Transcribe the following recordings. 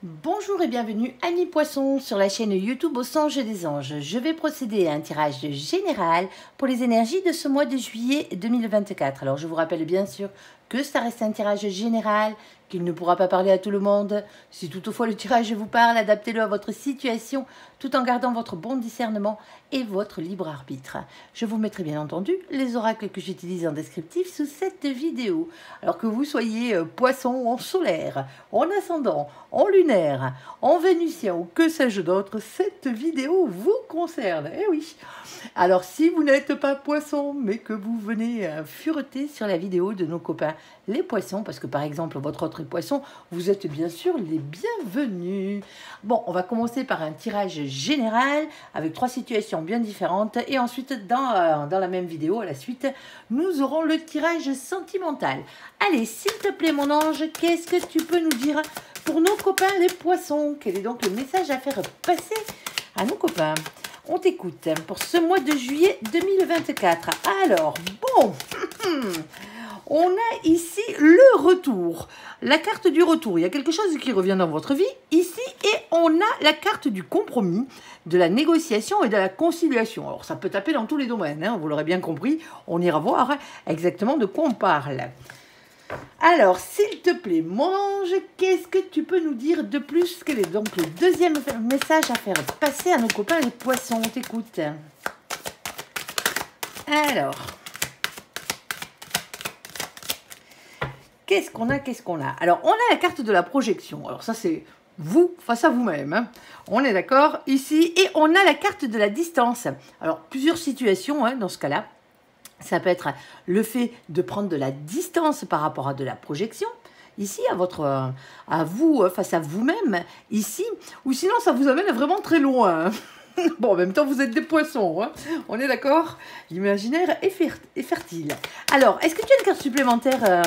Bonjour et bienvenue Annie Poisson sur la chaîne YouTube Au Songe des Anges. Je vais procéder à un tirage général pour les énergies de ce mois de juillet 2024. Alors je vous rappelle bien sûr que ça reste un tirage général, qu'il ne pourra pas parler à tout le monde. Si toutefois le tirage vous parle, adaptez-le à votre situation tout en gardant votre bon discernement et votre libre arbitre. Je vous mettrai bien entendu les oracles que j'utilise en descriptif sous cette vidéo. Alors que vous soyez poisson en solaire, en ascendant, en lunaire, en vénusien ou que sais-je d'autre, cette vidéo vous concerne. Eh oui. Alors si vous n'êtes pas poisson, mais que vous venez fureter sur la vidéo de nos copains les poissons, parce que par exemple votre autre poisson, vous êtes bien sûr les bienvenus. Bon, on va commencer par un tirage général avec 3 situations bien différentes et ensuite dans la même vidéo à la suite, nous aurons le tirage sentimental. Allez, s'il te plaît mon ange, qu'est-ce que tu peux nous dire pour nos copains les poissons? Quel est donc le message à faire passer à nos copains? On t'écoute pour ce mois de juillet 2024. Alors, bon, on a ici le retour, la carte du retour. Il y a quelque chose qui revient dans votre vie ici et on a la carte du compromis, de la négociation et de la conciliation. Alors, ça peut taper dans tous les domaines, hein, vous l'aurez bien compris. On ira voir exactement de quoi on parle. Alors, s'il te plaît, mon ange, qu'est-ce que tu peux nous dire de plus? Quel est donc le deuxième message à faire passer à nos copains les poissons? On t'écoute. Alors, qu'est-ce qu'on a? Alors, on a la carte de la projection. Alors, ça, c'est vous face à vous-même. Hein. On est d'accord ici. Et on a la carte de la distance. Alors, plusieurs situations hein, dans ce cas-là. Ça peut être le fait de prendre de la distance par rapport à de la projection, ici, à vous, face à vous-même, ici, ou sinon ça vous amène vraiment très loin. Bon, en même temps, vous êtes des poissons, hein. On est d'accord? L'imaginaire est fertile. Alors, est-ce que tu as une carte supplémentaire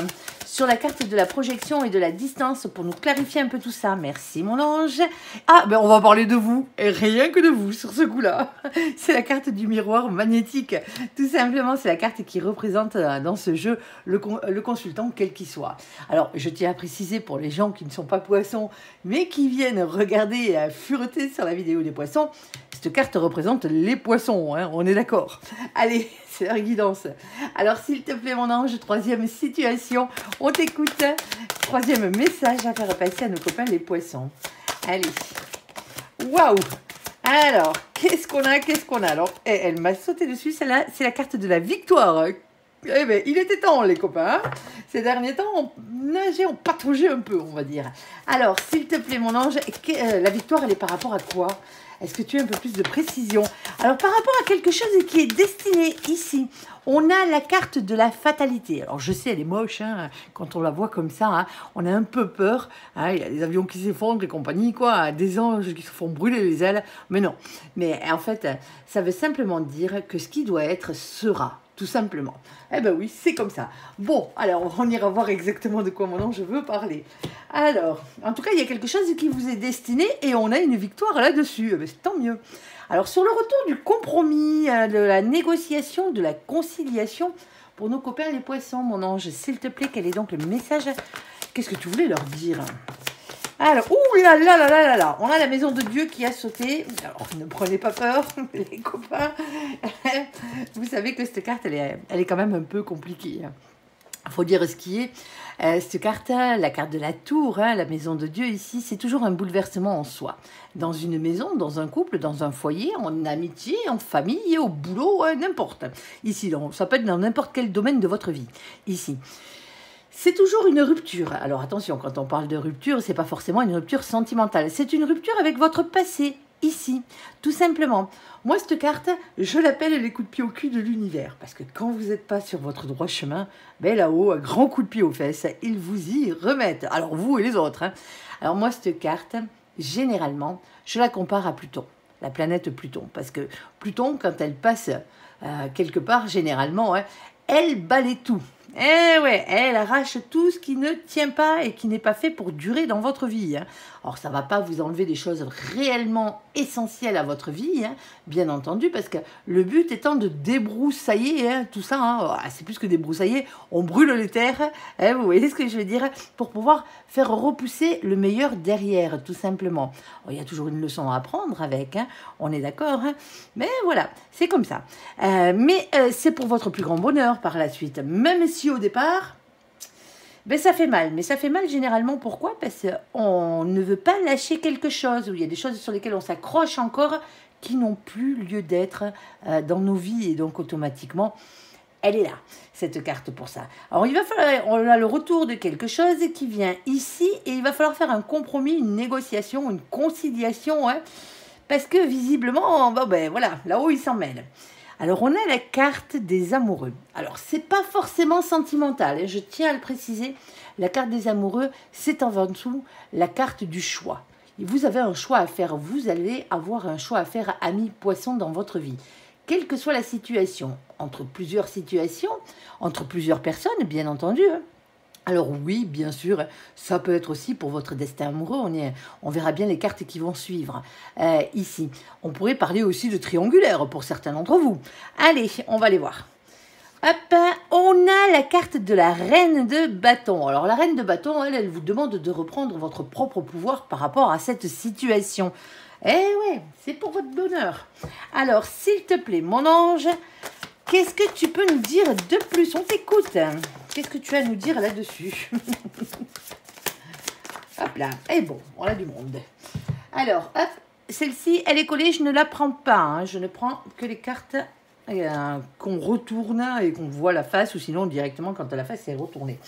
sur la carte de la projection et de la distance pour nous clarifier un peu tout ça? Merci, mon ange. Ah, ben on va parler de vous, et rien que de vous sur ce coup-là. C'est la carte du miroir magnétique. Tout simplement, c'est la carte qui représente dans ce jeu le consultant, quel qu'il soit. Alors, je tiens à préciser pour les gens qui ne sont pas poissons, mais qui viennent regarder fureter sur la vidéo des poissons, cette carte représente les poissons, hein, on est d'accord. Allez, c'est leur guidance. Alors, s'il te plaît, mon ange, troisième situation, on t'écoute. Troisième message à faire passer à nos copains les poissons. Allez. Waouh! Alors, qu'est-ce qu'on a? Alors, elle m'a sauté dessus, celle-là, c'est la carte de la victoire. Eh bien, il était temps, les copains. Ces derniers temps, on nageait, on pataugeait un peu, on va dire. Alors, s'il te plaît, mon ange, la victoire, elle est par rapport à quoi? Est-ce que tu as un peu plus de précision? Alors, par rapport à quelque chose qui est destiné ici, on a la carte de la fatalité. Alors, je sais, elle est moche, hein, quand on la voit comme ça, hein, on a un peu peur. Hein, il y a des avions qui s'effondrent et compagnie, quoi, des anges qui se font brûler les ailes. Mais non. Mais en fait, ça veut simplement dire que ce qui doit être sera. Tout simplement. Eh ben oui, c'est comme ça. Bon, alors, on ira voir exactement de quoi maintenant je veux parler. Alors, en tout cas, il y a quelque chose qui vous est destiné et on a une victoire là-dessus. Eh ben, c'est tant mieux. Alors, sur le retour du compromis, de la négociation, de la conciliation, pour nos copains les poissons, mon ange, s'il te plaît, quel est donc le message? Qu'est-ce que tu voulais leur dire? Alors, ouh là là là là là là, on a la maison de Dieu qui a sauté. Alors, ne prenez pas peur, les copains. Vous savez que cette carte, elle est quand même un peu compliquée. Il faut dire ce qui est. Cette carte, la carte de la tour, hein, la maison de Dieu ici, c'est toujours un bouleversement en soi. Dans une maison, dans un couple, dans un foyer, en amitié, en famille, au boulot, n'importe. Ici, donc, ça peut être dans n'importe quel domaine de votre vie. Ici. C'est toujours une rupture. Alors attention, quand on parle de rupture, c'est pas forcément une rupture sentimentale. C'est une rupture avec votre passé, ici, tout simplement. Moi, cette carte, je l'appelle les coups de pied au cul de l'univers. Parce que quand vous n'êtes pas sur votre droit chemin, ben là-haut, un grand coup de pied aux fesses, ils vous y remettent. Alors vous et les autres. Hein. Alors moi, cette carte, généralement, je la compare à Pluton, la planète Pluton. Parce que Pluton, quand elle passe quelque part, généralement, hein, elle balaie tout. Eh ouais, elle arrache tout ce qui ne tient pas et qui n'est pas fait pour durer dans votre vie. Hein. Alors, ça ne va pas vous enlever des choses réellement essentielles à votre vie, hein, bien entendu, parce que le but étant de débroussailler hein, tout ça. Hein. C'est plus que débroussailler, on brûle les terres, hein, vous voyez ce que je veux dire, pour pouvoir faire repousser le meilleur derrière, tout simplement. Alors, il y a toujours une leçon à apprendre avec, hein, on est d'accord, hein, mais voilà, c'est comme ça. Mais c'est pour votre plus grand bonheur par la suite, même si au départ, ben ça fait mal. Mais ça fait mal généralement, pourquoi? Parce qu'on ne veut pas lâcher quelque chose, ou il y a des choses sur lesquelles on s'accroche encore, qui n'ont plus lieu d'être dans nos vies, et donc automatiquement, elle est là, cette carte pour ça. Alors il va falloir, on a le retour de quelque chose qui vient ici, et il va falloir faire un compromis, une négociation, une conciliation, hein, parce que visiblement, bon, ben voilà, là-haut il s'en mêle. Alors, on a la carte des amoureux. Alors, c'est pas forcément sentimental, hein, je tiens à le préciser. La carte des amoureux, c'est avant tout la carte du choix. Et vous avez un choix à faire. Vous allez avoir un choix à faire, ami poisson, dans votre vie. Quelle que soit la situation, entre plusieurs situations, entre plusieurs personnes, bien entendu, hein. Alors oui, bien sûr, ça peut être aussi pour votre destin amoureux, on verra bien les cartes qui vont suivre ici. On pourrait parler aussi de triangulaire pour certains d'entre vous. Allez, on va les voir. Hop, on a la carte de la reine de bâton. Alors la reine de bâton, elle vous demande de reprendre votre propre pouvoir par rapport à cette situation. Eh ouais, c'est pour votre bonheur. Alors, s'il te plaît, mon ange, qu'est-ce que tu peux nous dire de plus? On t'écoute. Qu'est-ce que tu as à nous dire là-dessus? Hop là. Et bon, on a du monde. Alors, hop, celle-ci, elle est collée. Je ne la prends pas. Hein. Je ne prends que les cartes qu'on retourne et qu'on voit la face, ou sinon directement quand la face est retournée.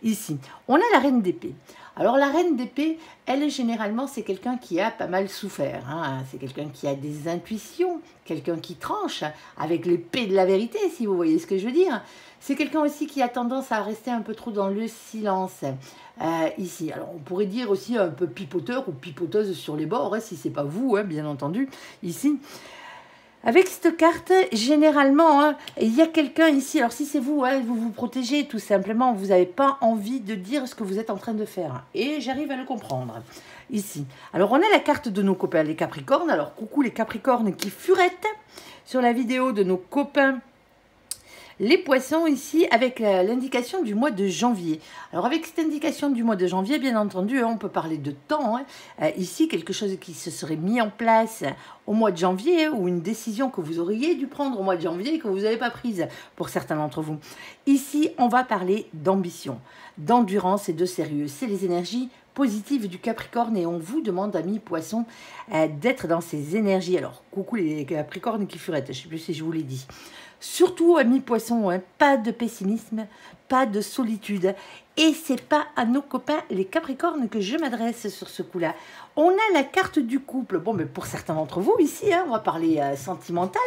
Ici, on a la reine d'épée. Alors la reine d'épée, elle généralement c'est quelqu'un qui a pas mal souffert, hein. C'est quelqu'un qui a des intuitions, quelqu'un qui tranche avec l'épée de la vérité, si vous voyez ce que je veux dire. C'est quelqu'un aussi qui a tendance à rester un peu trop dans le silence, ici. Alors on pourrait dire aussi un peu pipoteur ou pipoteuse sur les bords, hein, si c'est pas vous, hein, bien entendu, ici. Avec cette carte, généralement, hein, il y a quelqu'un ici, alors si c'est vous, hein, vous vous protégez tout simplement, vous n'avez pas envie de dire ce que vous êtes en train de faire. Et j'arrive à le comprendre, ici. Alors on a la carte de nos copains, les Capricornes. Alors coucou les Capricornes qui furettent sur la vidéo de nos copains les poissons ici avec l'indication du mois de janvier. Alors avec cette indication du mois de janvier, bien entendu, hein, on peut parler de temps. Hein. Ici, quelque chose qui se serait mis en place au mois de janvier, hein, ou une décision que vous auriez dû prendre au mois de janvier et que vous n'avez pas prise pour certains d'entre vous. Ici, on va parler d'ambition, d'endurance et de sérieux. C'est les énergies positives du Capricorne et on vous demande, amis poissons, d'être dans ces énergies. Alors, coucou les Capricornes qui furettent, je ne sais plus si je vous l'ai dit. Surtout, amis poissons, hein, pas de pessimisme, pas de solitude. Et c'est pas à nos copains, les Capricornes, que je m'adresse sur ce coup-là. On a la carte du couple. Bon, mais pour certains d'entre vous, ici, hein, on va parler sentimental.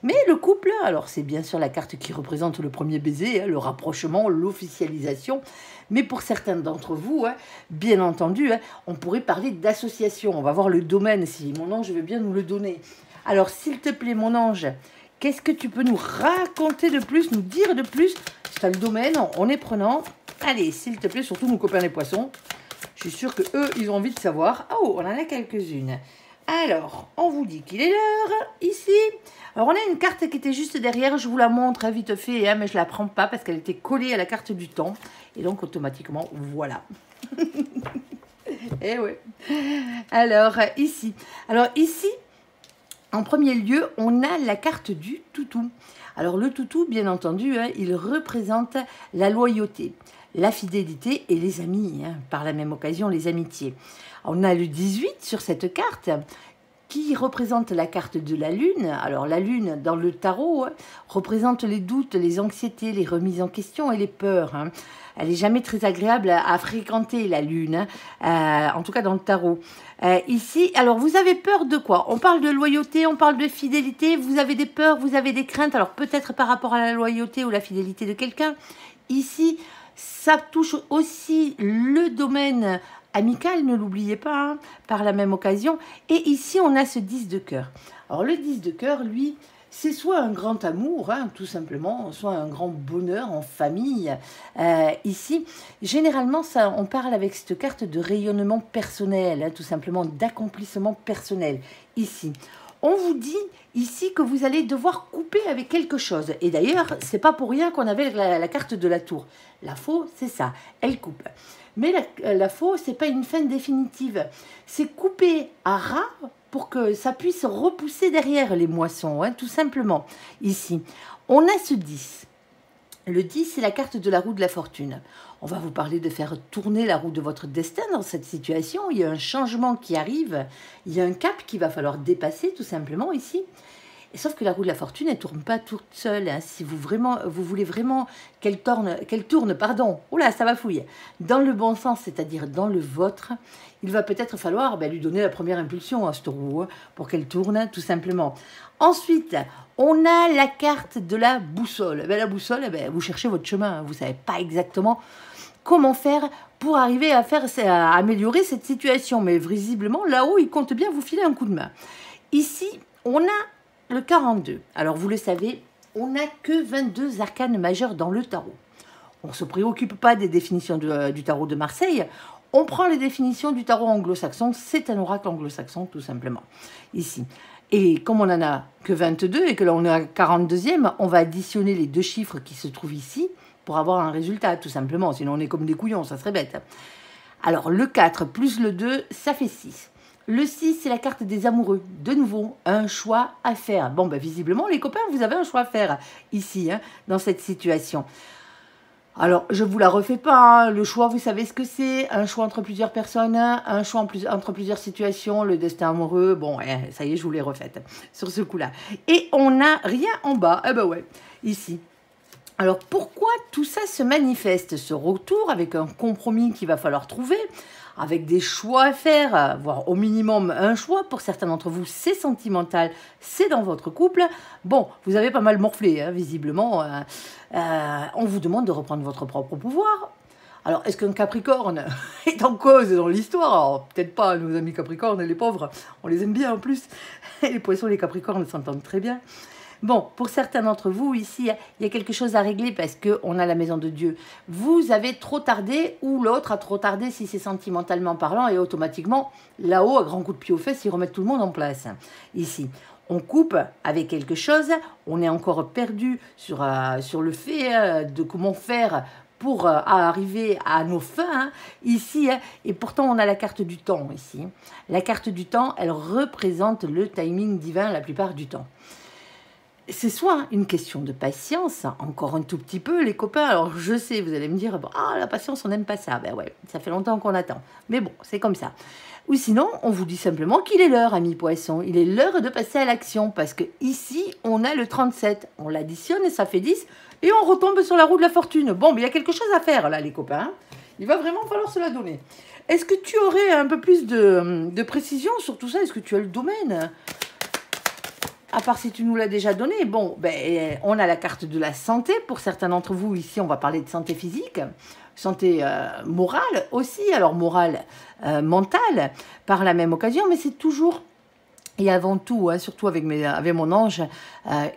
Mais le couple, alors c'est bien sûr la carte qui représente le premier baiser, hein, le rapprochement, l'officialisation. Mais pour certains d'entre vous, hein, bien entendu, hein, on pourrait parler d'association. On va voir le domaine, si mon ange veut bien nous le donner. Alors, s'il te plaît, mon ange, qu'est-ce que tu peux nous raconter de plus, nous dire de plus? C'est le domaine, on est prenant. Allez, s'il te plaît, surtout nos copains les poissons. Je suis sûre que eux, ils ont envie de savoir. Oh, on en a quelques-unes. Alors, on vous dit qu'il est l'heure, ici. Alors, on a une carte qui était juste derrière. Je vous la montre hein, vite fait, hein, mais je ne la prends pas parce qu'elle était collée à la carte du temps. Et donc, automatiquement, voilà. Eh ouais. Alors, ici. En premier lieu, on a la carte du toutou. Alors le toutou, bien entendu, hein, il représente la loyauté, la fidélité et les amis, hein, par la même occasion les amitiés. On a le 18 sur cette carte qui représente la carte de la lune. Alors la lune dans le tarot hein, représente les doutes, les anxiétés, les remises en question et les peurs. Hein. Elle n'est jamais très agréable à fréquenter, la lune, hein, en tout cas dans le tarot. Ici, alors vous avez peur de quoi? On parle de loyauté, on parle de fidélité, vous avez des peurs, vous avez des craintes, alors peut-être par rapport à la loyauté ou la fidélité de quelqu'un. Ici, ça touche aussi le domaine amical, ne l'oubliez pas, hein, par la même occasion. Et ici, on a ce 10 de cœur. Alors le 10 de cœur, lui, c'est soit un grand amour, hein, tout simplement, soit un grand bonheur en famille. Ici, généralement, ça, on parle avec cette carte de rayonnement personnel, hein, tout simplement d'accomplissement personnel. Ici, on vous dit ici que vous allez devoir couper avec quelque chose. Et d'ailleurs, c'est pas pour rien qu'on avait la carte de la tour. La faux, c'est ça, elle coupe. Mais la faux, c'est pas une fin définitive. C'est couper à ras pour que ça puisse repousser derrière les moissons, hein, tout simplement. Ici, on a ce 10. Le 10, c'est la carte de la roue de la fortune. On va vous parler de faire tourner la roue de votre destin dans cette situation. Il y a un changement qui arrive. Il y a un cap qu'il va falloir dépasser, tout simplement, ici. Et sauf que la roue de la fortune, elle ne tourne pas toute seule. Hein. Si vous voulez vraiment qu'elle tourne, pardon, oula, ça va fouiller, dans le bon sens, c'est-à-dire dans le vôtre, il va peut-être falloir lui donner la première impulsion à cette roue hein, pour qu'elle tourne, tout simplement. Ensuite, on a la carte de la boussole. La boussole, vous cherchez votre chemin. Vous ne savez pas exactement comment faire pour arriver à améliorer cette situation. Mais visiblement, là-haut, il compte bien vous filer un coup de main. Ici, on a le 42. Alors, vous le savez, on n'a que 22 arcanes majeurs dans le tarot. On ne se préoccupe pas des définitions du tarot de Marseille. On prend les définitions du tarot anglo-saxon. C'est un oracle anglo-saxon, tout simplement. Ici. Et comme on n'en a que 22 et que là, on est à 42e, on va additionner les deux chiffres qui se trouvent ici pour avoir un résultat, tout simplement. Sinon, on est comme des couillons, ça serait bête. Alors, le 4 plus le 2, ça fait 6. Le 6, c'est la carte des amoureux. De nouveau, un choix à faire. Bon, visiblement, les copains, vous avez un choix à faire ici, hein, dans cette situation. Alors, je ne vous la refais pas. Hein. Le choix, vous savez ce que c'est. Un choix entre plusieurs personnes, un choix entre plusieurs situations, le destin amoureux. Bon, ça y est, je vous l'ai refaite sur ce coup-là. Et on n'a rien en bas. Eh ben ouais, ici. Alors, pourquoi tout ça se manifeste? Ce retour avec un compromis qu'il va falloir trouver, avec des choix à faire, voire au minimum un choix. Pour certains d'entre vous, c'est sentimental, c'est dans votre couple. Bon, vous avez pas mal morflé, hein, visiblement. On vous demande de reprendre votre propre pouvoir. Alors, est-ce qu'un Capricorne est en cause dans l'histoire? Alors, peut-être pas, nos amis Capricornes, les pauvres, on les aime bien en plus. Les poissons et les Capricornes s'entendent très bien. Bon, pour certains d'entre vous, ici, il y a quelque chose à régler parce qu'on a la maison de Dieu. Vous avez trop tardé ou l'autre a trop tardé si c'est sentimentalement parlant et automatiquement, là-haut, à grands coups de pied aux fesses, ils remettent tout le monde en place. Ici, on coupe avec quelque chose, on est encore perdu sur le fait de comment faire pour arriver à nos fins, ici, et pourtant on a la carte du temps ici. La carte du temps, elle représente le timing divin la plupart du temps. C'est soit une question de patience, encore un tout petit peu, les copains. Alors, je sais, vous allez me dire, la patience, on n'aime pas ça. Ben ouais, ça fait longtemps qu'on attend. Mais bon, c'est comme ça. Ou sinon, on vous dit simplement qu'il est l'heure, amis poissons. Il est l'heure de passer à l'action. Parce que ici, on a le 37. On l'additionne et ça fait 10. Et on retombe sur la roue de la fortune. Bon, mais il y a quelque chose à faire, là, les copains. Il va vraiment falloir se la donner. Est-ce que tu aurais un peu plus de précision sur tout ça? Est-ce que tu as le domaine? À part si tu nous l'as déjà donné, bon, on a la carte de la santé. Pour certains d'entre vous, ici, on va parler de santé physique, santé morale aussi, alors morale, mentale, par la même occasion, mais c'est toujours et avant tout, surtout avec mon ange,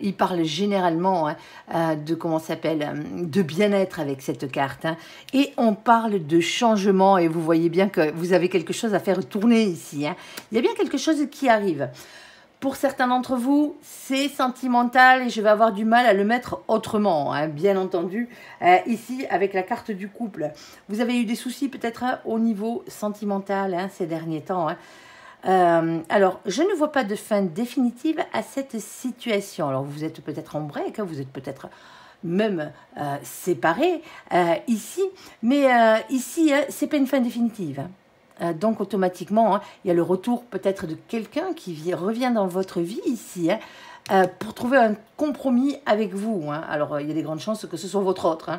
il parle généralement de, comment ça s'appelle, de bien-être avec cette carte. Et on parle de changement, et vous voyez bien que vous avez quelque chose à faire tourner ici. Il y a bien quelque chose qui arrive. Pour certains d'entre vous, c'est sentimental et je vais avoir du mal à le mettre autrement, bien entendu. Ici, avec la carte du couple, vous avez eu des soucis peut-être au niveau sentimental ces derniers temps. Alors, je ne vois pas de fin définitive à cette situation. Alors, vous êtes peut-être en break, vous êtes peut-être même séparés ici, mais ici, c'est pas une fin définitive. Donc automatiquement, il y a le retour peut-être de quelqu'un qui revient dans votre vie ici pour trouver un compromis avec vous. Alors il y a des grandes chances que ce soit votre autre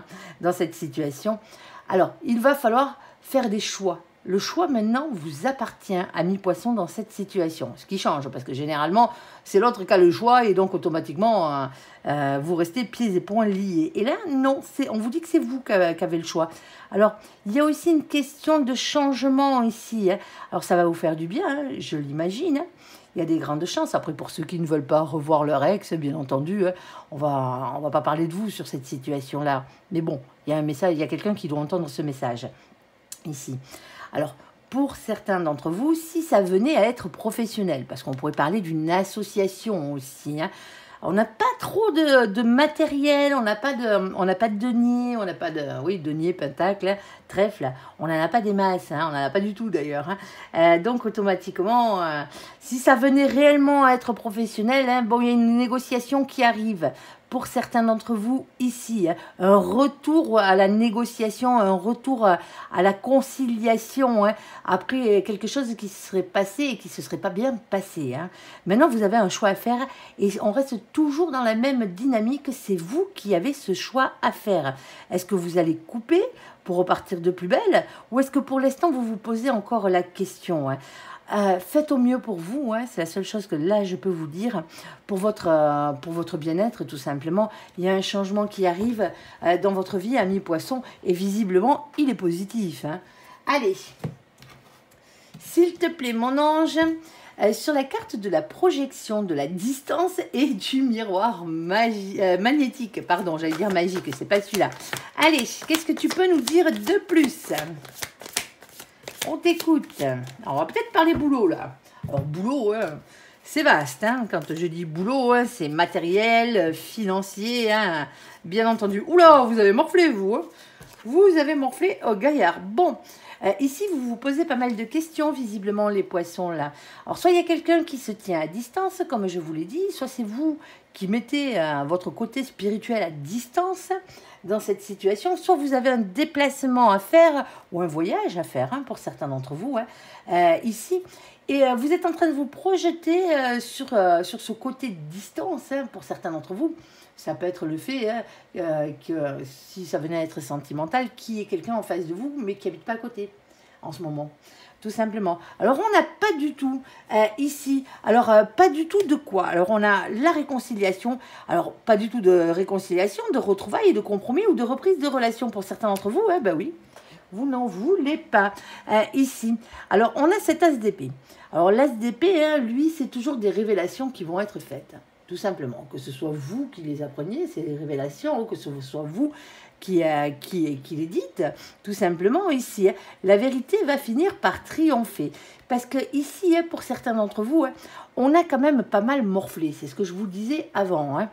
dans cette situation. Alors il va falloir faire des choix le choix maintenant vous appartient à mi-poisson dans cette situation. Ce qui change, parce que généralement, c'est l'autre qui a le choix et donc automatiquement, vous restez pieds et poings liés. Et là, non, on vous dit que c'est vous qui avez le choix. Alors, il y a aussi une question de changement ici. Hein. Alors, ça va vous faire du bien, hein, je l'imagine. Hein. Il y a des grandes chances. Après, pour ceux qui ne veulent pas revoir leur ex, bien entendu, hein, on va pas parler de vous sur cette situation-là. Mais bon, il y a un message, il y a quelqu'un qui doit entendre ce message ici. Alors, pour certains d'entre vous, si ça venait à être professionnel, parce qu'on pourrait parler d'une association aussi, hein, on n'a pas trop de matériel, on n'a pas de denier, on n'a pas de, oui, denier, pentacle, trèfle, on n'en a pas des masses, hein, on n'en a pas du tout d'ailleurs. Hein. Donc automatiquement, si ça venait réellement à être professionnel, hein, bon, il y a une négociation qui arrive. Pour certains d'entre vous ici, hein, un retour à la négociation, un retour à la conciliation, hein, après quelque chose qui se serait passé et qui ne se serait pas bien passé. Hein. Maintenant, vous avez un choix à faire et on reste toujours dans la même dynamique, c'est vous qui avez ce choix à faire. Est-ce que vous allez couper pour repartir de plus belle ou est-ce que pour l'instant, vous vous posez encore la question hein. Faites au mieux pour vous, hein, c'est la seule chose que là je peux vous dire, pour votre bien-être tout simplement. Il y a un changement qui arrive dans votre vie à mi-poisson et visiblement il est positif. Hein. Allez, s'il te plaît mon ange, sur la carte de la projection de la distance et du miroir magnétique, pardon j'allais dire magique, c'est pas celui-là. Allez, qu'est-ce que tu peux nous dire de plus ? On t'écoute. On va peut-être parler boulot, là. Alors, boulot, hein, c'est vaste. Hein. Quand je dis boulot, hein, c'est matériel, financier, hein, bien entendu. Oula, vous avez morflé, vous. Hein. Vous avez morflé au gaillard. Bon, ici, vous vous posez pas mal de questions, visiblement, les poissons, là. Alors, soit il y a quelqu'un qui se tient à distance, comme je vous l'ai dit, soit c'est vous qui mettez votre côté spirituel à distance dans cette situation, soit vous avez un déplacement à faire ou un voyage à faire hein, pour certains d'entre vous hein, ici et vous êtes en train de vous projeter sur ce côté de distance hein, pour certains d'entre vous. Ça peut être le fait hein, que si ça venait à être sentimental, qu'il y ait quelqu'un en face de vous mais qui n'habite pas à côté en ce moment. Tout simplement. Alors, on n'a pas du tout ici, alors pas du tout de quoi. Alors, on a la réconciliation, alors pas du tout de réconciliation, de retrouvailles, de compromis ou de reprise de relation pour certains d'entre vous. Hein, ben oui, vous n'en voulez pas ici. Alors, on a cet as d'épée. Alors, l'as d'épée, hein, lui, c'est toujours des révélations qui vont être faites. Tout simplement, que ce soit vous qui les appreniez, ces révélations, ou que ce soit vous qui les dites, tout simplement, ici, hein, la vérité va finir par triompher. Parce que ici, hein, pour certains d'entre vous, hein, on a quand même pas mal morflé. C'est ce que je vous disais avant. Hein.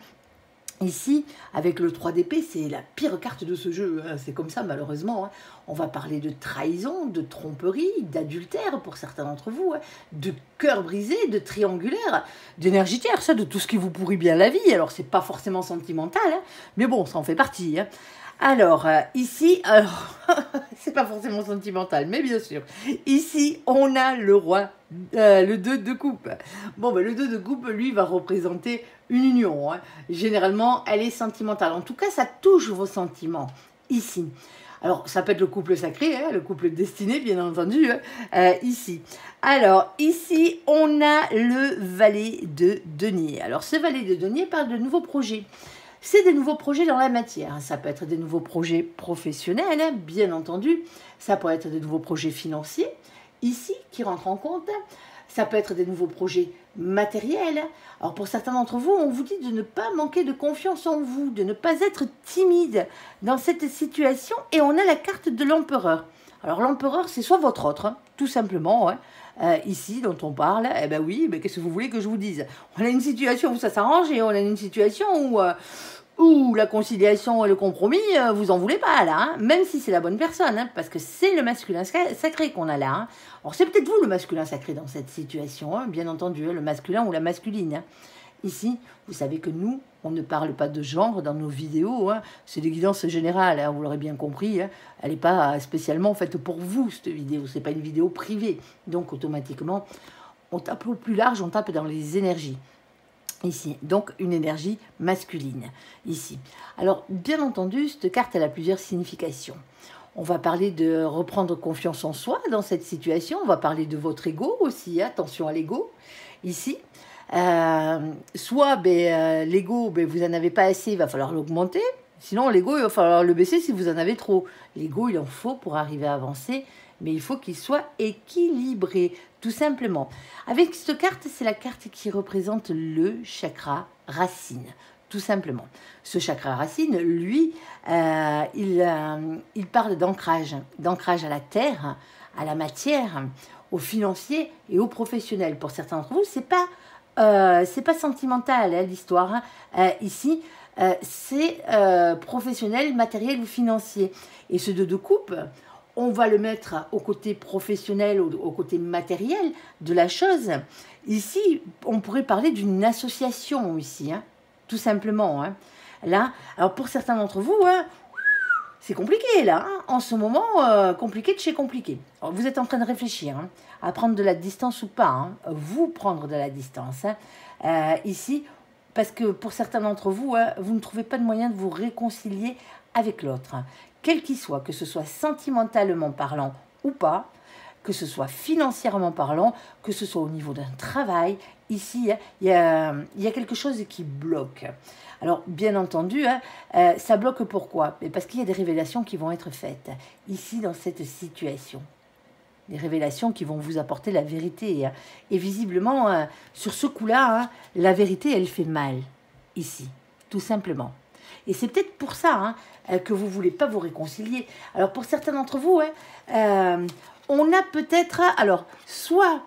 Ici, avec le 3 d'épée, c'est la pire carte de ce jeu. Hein. C'est comme ça, malheureusement. Hein. On va parler de trahison, de tromperie, d'adultère pour certains d'entre vous, hein. De cœur brisé, de triangulaire, d'énergie tierce, ça, de tout ce qui vous pourrit bien la vie. Alors, c'est pas forcément sentimental, hein, mais bon, ça en fait partie. Hein. Alors, ici, c'est pas forcément sentimental, mais bien sûr. Ici, on a le roi, le 2 de coupe. Bon, ben, le 2 de coupe, lui, va représenter une union. Hein. Généralement, elle est sentimentale. En tout cas, ça touche vos sentiments, ici. Alors, ça peut être le couple sacré, hein, le couple destiné, bien entendu, hein, ici. Alors, ici, on a le valet de denier. Alors, ce valet de denier parle de nouveaux projets. C'est des nouveaux projets dans la matière. Ça peut être des nouveaux projets professionnels, hein, bien entendu. Ça peut être des nouveaux projets financiers, ici, qui rentrent en compte. Ça peut être des nouveaux projets matériels. Alors, pour certains d'entre vous, on vous dit de ne pas manquer de confiance en vous, de ne pas être timide dans cette situation. Et on a la carte de l'empereur. Alors, l'empereur, c'est soit votre autre, hein, tout simplement, hein, ici, dont on parle. Eh bien oui, mais qu'est-ce que vous voulez que je vous dise? On a une situation où ça s'arrange et on a une situation où la conciliation et le compromis, vous en voulez pas, là, hein, même si c'est la bonne personne, hein, parce que c'est le masculin sacré qu'on a là. Hein. Alors, c'est peut-être vous, le masculin sacré, dans cette situation, hein, bien entendu, hein, le masculin ou la masculine. Hein. Ici, vous savez que nous, on ne parle pas de genre dans nos vidéos, hein. C'est des guidances générales, hein, vous l'aurez bien compris, hein. Elle n'est pas spécialement faite pour vous, cette vidéo, ce n'est pas une vidéo privée. Donc, automatiquement, on tape au plus large, on tape dans les énergies. Ici, donc une énergie masculine, ici. Alors, bien entendu, cette carte, elle a plusieurs significations. On va parler de reprendre confiance en soi dans cette situation. On va parler de votre ego aussi. Attention à l'ego, ici. Soit l'ego, vous n'en avez pas assez, il va falloir l'augmenter. Sinon, l'ego, il va falloir le baisser si vous en avez trop. L'ego, il en faut pour arriver à avancer, mais il faut qu'il soit équilibré, tout simplement. Avec cette carte, c'est la carte qui représente le chakra racine, tout simplement. Ce chakra racine, lui, il parle d'ancrage à la terre, à la matière, au financier et au professionnel. Pour certains d'entre vous, c'est pas sentimental, hein, l'histoire. Ici, c'est professionnel, matériel ou financier. Et ce deux de coupe, on va le mettre au côté professionnel, au côté matériel de la chose. Ici, on pourrait parler d'une association ici, hein, tout simplement. Hein. Là, alors pour certains d'entre vous, hein, c'est compliqué là, hein, en ce moment, compliqué de chez compliqué. Alors, vous êtes en train de réfléchir, hein, à prendre de la distance ou pas, hein, vous prendre de la distance, hein, ici, parce que pour certains d'entre vous, hein, vous ne trouvez pas de moyen de vous réconcilier avec l'autre, hein, quel qu'il soit, que ce soit sentimentalement parlant ou pas, que ce soit financièrement parlant, que ce soit au niveau d'un travail, ici, hein, il y a quelque chose qui bloque. Alors, bien entendu, hein, ça bloque pourquoi? Parce qu'il y a des révélations qui vont être faites ici dans cette situation. Des révélations qui vont vous apporter la vérité. Hein. Et visiblement, sur ce coup-là, hein, la vérité, elle fait mal ici, tout simplement. Et c'est peut-être pour ça hein, que vous ne voulez pas vous réconcilier. Alors, pour certains d'entre vous, hein, on a peut-être... Alors, soit...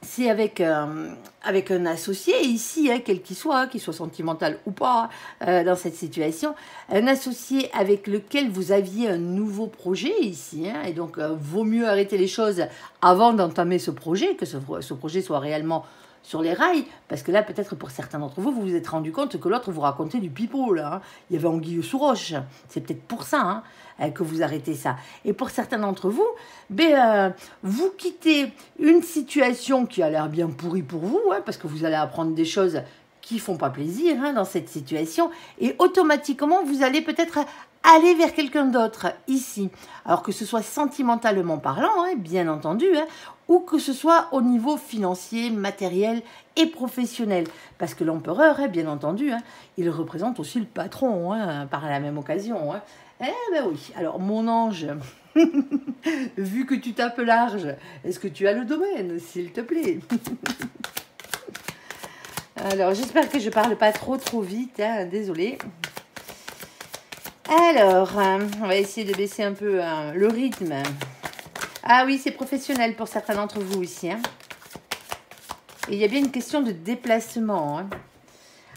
c'est avec un associé ici, hein, quel qu'il soit sentimental ou pas, dans cette situation, un associé avec lequel vous aviez un nouveau projet ici, hein, et donc vaut mieux arrêter les choses avant d'entamer ce projet, que ce projet soit réellement sur les rails, parce que là, peut-être pour certains d'entre vous, vous vous êtes rendu compte que l'autre vous racontait du pipeau, là. Hein. Il y avait anguille sous roche. C'est peut-être pour ça hein, que vous arrêtez ça. Et pour certains d'entre vous, vous quittez une situation qui a l'air bien pourrie pour vous, hein, parce que vous allez apprendre des choses qui font pas plaisir hein, dans cette situation, et automatiquement, vous allez peut-être aller vers quelqu'un d'autre ici. Alors que ce soit sentimentalement parlant, hein, bien entendu, hein, ou que ce soit au niveau financier, matériel et professionnel. Parce que l'empereur, hein, bien entendu, hein, il représente aussi le patron, hein, par la même occasion. Hein. Eh ben oui, alors mon ange, vu que tu tapes large, est-ce que tu as le domaine, s'il te plaît? Alors, j'espère que je parle pas trop vite, hein, désolée. Alors, on va essayer de baisser un peu le rythme. Ah oui, c'est professionnel pour certains d'entre vous ici. Hein. Et il y a bien une question de déplacement. Hein.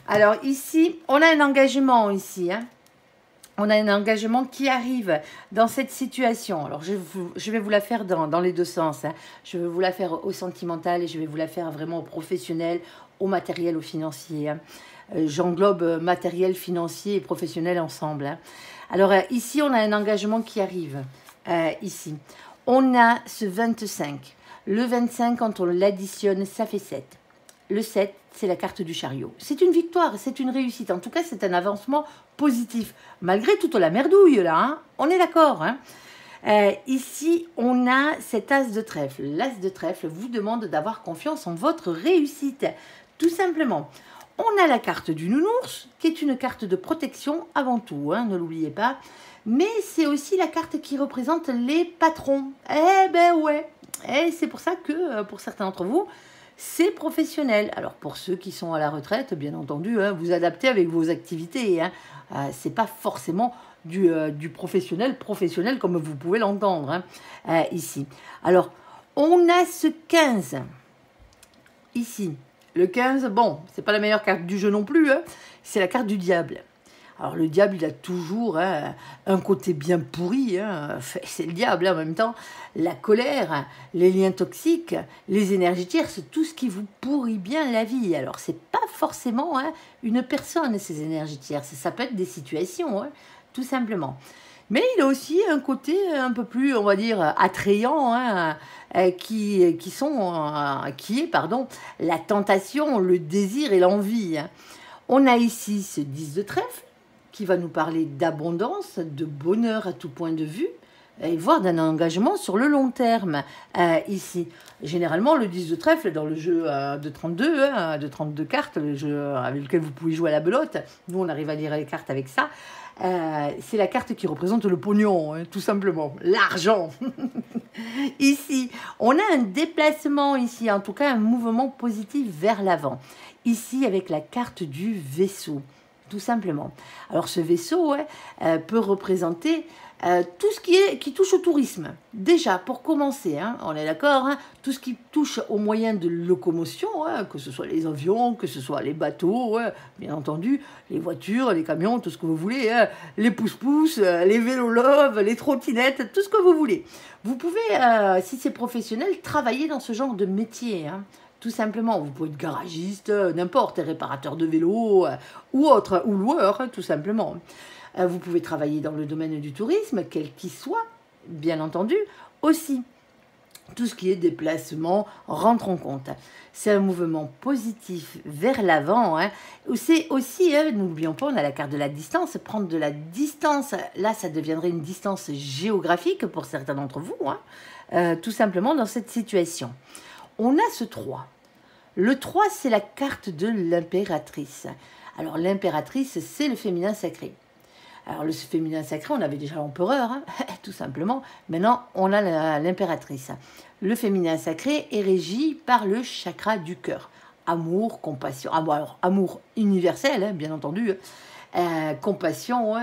Alors ici, on a un engagement ici. Hein. On a un engagement qui arrive dans cette situation. Alors je vais vous la faire dans les deux sens. Hein. Je vais vous la faire au sentimental et je vais vous la faire vraiment au professionnel, au matériel, au financier. Hein. J'englobe matériel, financier et professionnel ensemble. Hein. Alors ici, on a un engagement qui arrive. Ici. On a ce 25. Le 25, quand on l'additionne, ça fait 7. Le 7, c'est la carte du chariot. C'est une victoire, c'est une réussite. En tout cas, c'est un avancement positif. Malgré toute la merdouille, là, hein, on est d'accord. Hein. Ici, on a cet as de trèfle. L'as de trèfle vous demande d'avoir confiance en votre réussite, tout simplement. On a la carte du nounours, qui est une carte de protection avant tout, hein, ne l'oubliez pas. Mais c'est aussi la carte qui représente les patrons. Eh ben ouais, et c'est pour ça que, pour certains d'entre vous, c'est professionnel. Alors pour ceux qui sont à la retraite, bien entendu, hein, vous adaptez avec vos activités. Hein. C'est pas forcément du professionnel comme vous pouvez l'entendre hein, ici. Alors, on a ce 15 ici. Le 15, bon, c'est pas la meilleure carte du jeu non plus, hein, c'est la carte du diable. Alors le diable, il a toujours hein, un côté bien pourri, hein, c'est le diable hein, en même temps, la colère, les liens toxiques, les énergies tierces, tout ce qui vous pourrit bien la vie. Alors c'est pas forcément hein, une personne, ces énergies tierces, ça peut être des situations, hein, tout simplement. Mais il a aussi un côté un peu plus, on va dire, attrayant, hein, qui est la tentation, le désir et l'envie. Hein. On a ici ce 10 de trèfle, qui va nous parler d'abondance, de bonheur à tout point de vue, et voire d'un engagement sur le long terme ici. Généralement, le 10 de trèfle dans le jeu de 32, de 32 cartes, le jeu avec lequel vous pouvez jouer à la belote, nous on arrive à lire les cartes avec ça, c'est la carte qui représente le pognon, tout simplement, l'argent. Ici, on a un déplacement ici, en tout cas un mouvement positif vers l'avant. Ici, avec la carte du vaisseau, tout simplement. Alors ce vaisseau peut représenter tout ce qui touche au tourisme. Déjà, pour commencer, on est d'accord, tout ce qui touche aux moyens de locomotion, que ce soit les avions, que ce soit les bateaux, bien entendu, les voitures, les camions, tout ce que vous voulez, les pousse-pousse, les vélos love, les trottinettes, tout ce que vous voulez. Vous pouvez, si c'est professionnel, travailler dans ce genre de métier, tout simplement. Vous pouvez être garagiste, n'importe, réparateur de vélos ou autre, ou loueur, tout simplement. Vous pouvez travailler dans le domaine du tourisme, quel qu'il soit, bien entendu, aussi. Tout ce qui est déplacement rentre en compte. C'est un mouvement positif vers l'avant. C'est aussi, n'oublions pas, on a la carte de la distance. Prendre de la distance, là, ça deviendrait une distance géographique pour certains d'entre vous, tout simplement dans cette situation. On a ce 3. Le 3, c'est la carte de l'impératrice. Alors, l'impératrice, c'est le féminin sacré. Alors, le féminin sacré, on avait déjà l'empereur, tout simplement. Maintenant, on a l'impératrice. Le féminin sacré est régi par le chakra du cœur. Amour, compassion. Alors, amour universel, bien entendu. Compassion,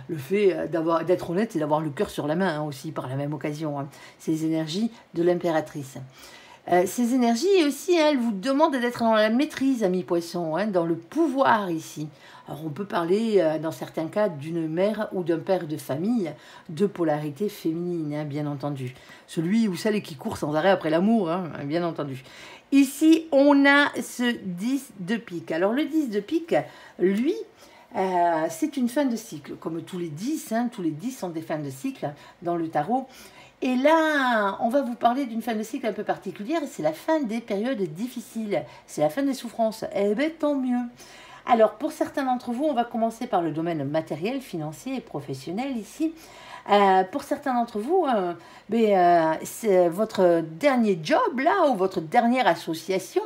le fait d'être honnête et d'avoir le cœur sur la main aussi, par la même occasion. Ces énergies de l'impératrice. Ces énergies aussi, elles vous demandent d'être dans la maîtrise, amis poissons, dans le pouvoir ici. Alors on peut parler dans certains cas d'une mère ou d'un père de famille de polarité féminine, bien entendu. Celui ou celle qui court sans arrêt après l'amour, bien entendu. Ici, on a ce 10 de pique. Alors le 10 de pique, lui, c'est une fin de cycle. Comme tous les 10, tous les 10 sont des fins de cycle dans le tarot. Et là, on va vous parler d'une fin de cycle un peu particulière, c'est la fin des périodes difficiles, c'est la fin des souffrances. Eh bien, tant mieux. Alors, pour certains d'entre vous, on va commencer par le domaine matériel, financier et professionnel ici. Pour certains d'entre vous, c'est votre dernier job, là, ou votre dernière association,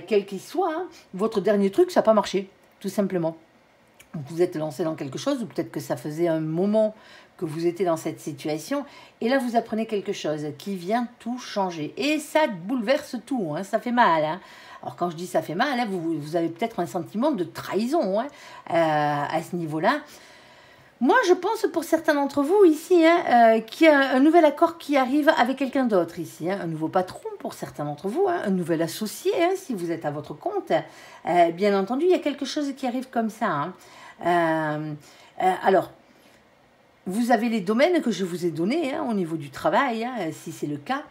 quel qu'il soit, votre dernier truc, ça n'a pas marché, tout simplement. Vous êtes lancé dans quelque chose, ou peut-être que ça faisait un moment que vous étiez dans cette situation, et là vous apprenez quelque chose qui vient tout changer, et ça bouleverse tout, ça fait mal. Alors quand je dis ça fait mal, vous avez peut-être un sentiment de trahison à ce niveau-là. Moi je pense pour certains d'entre vous ici, qu'il y a un nouvel accord qui arrive avec quelqu'un d'autre ici, un nouveau patron pour certains d'entre vous, un nouvel associé si vous êtes à votre compte. Bien entendu, il y a quelque chose qui arrive comme ça. Alors, vous avez les domaines que je vous ai donnés au niveau du travail, si c'est le cas.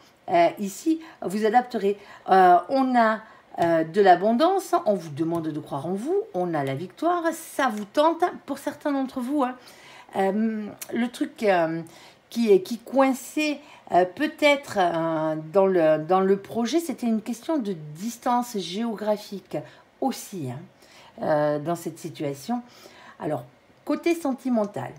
Ici, vous adapterez. On a de l'abondance, on vous demande de croire en vous, on a la victoire, ça vous tente pour certains d'entre vous. Le truc qui coinçait peut-être dans le projet, c'était une question de distance géographique aussi dans cette situation. Alors, côté sentimental.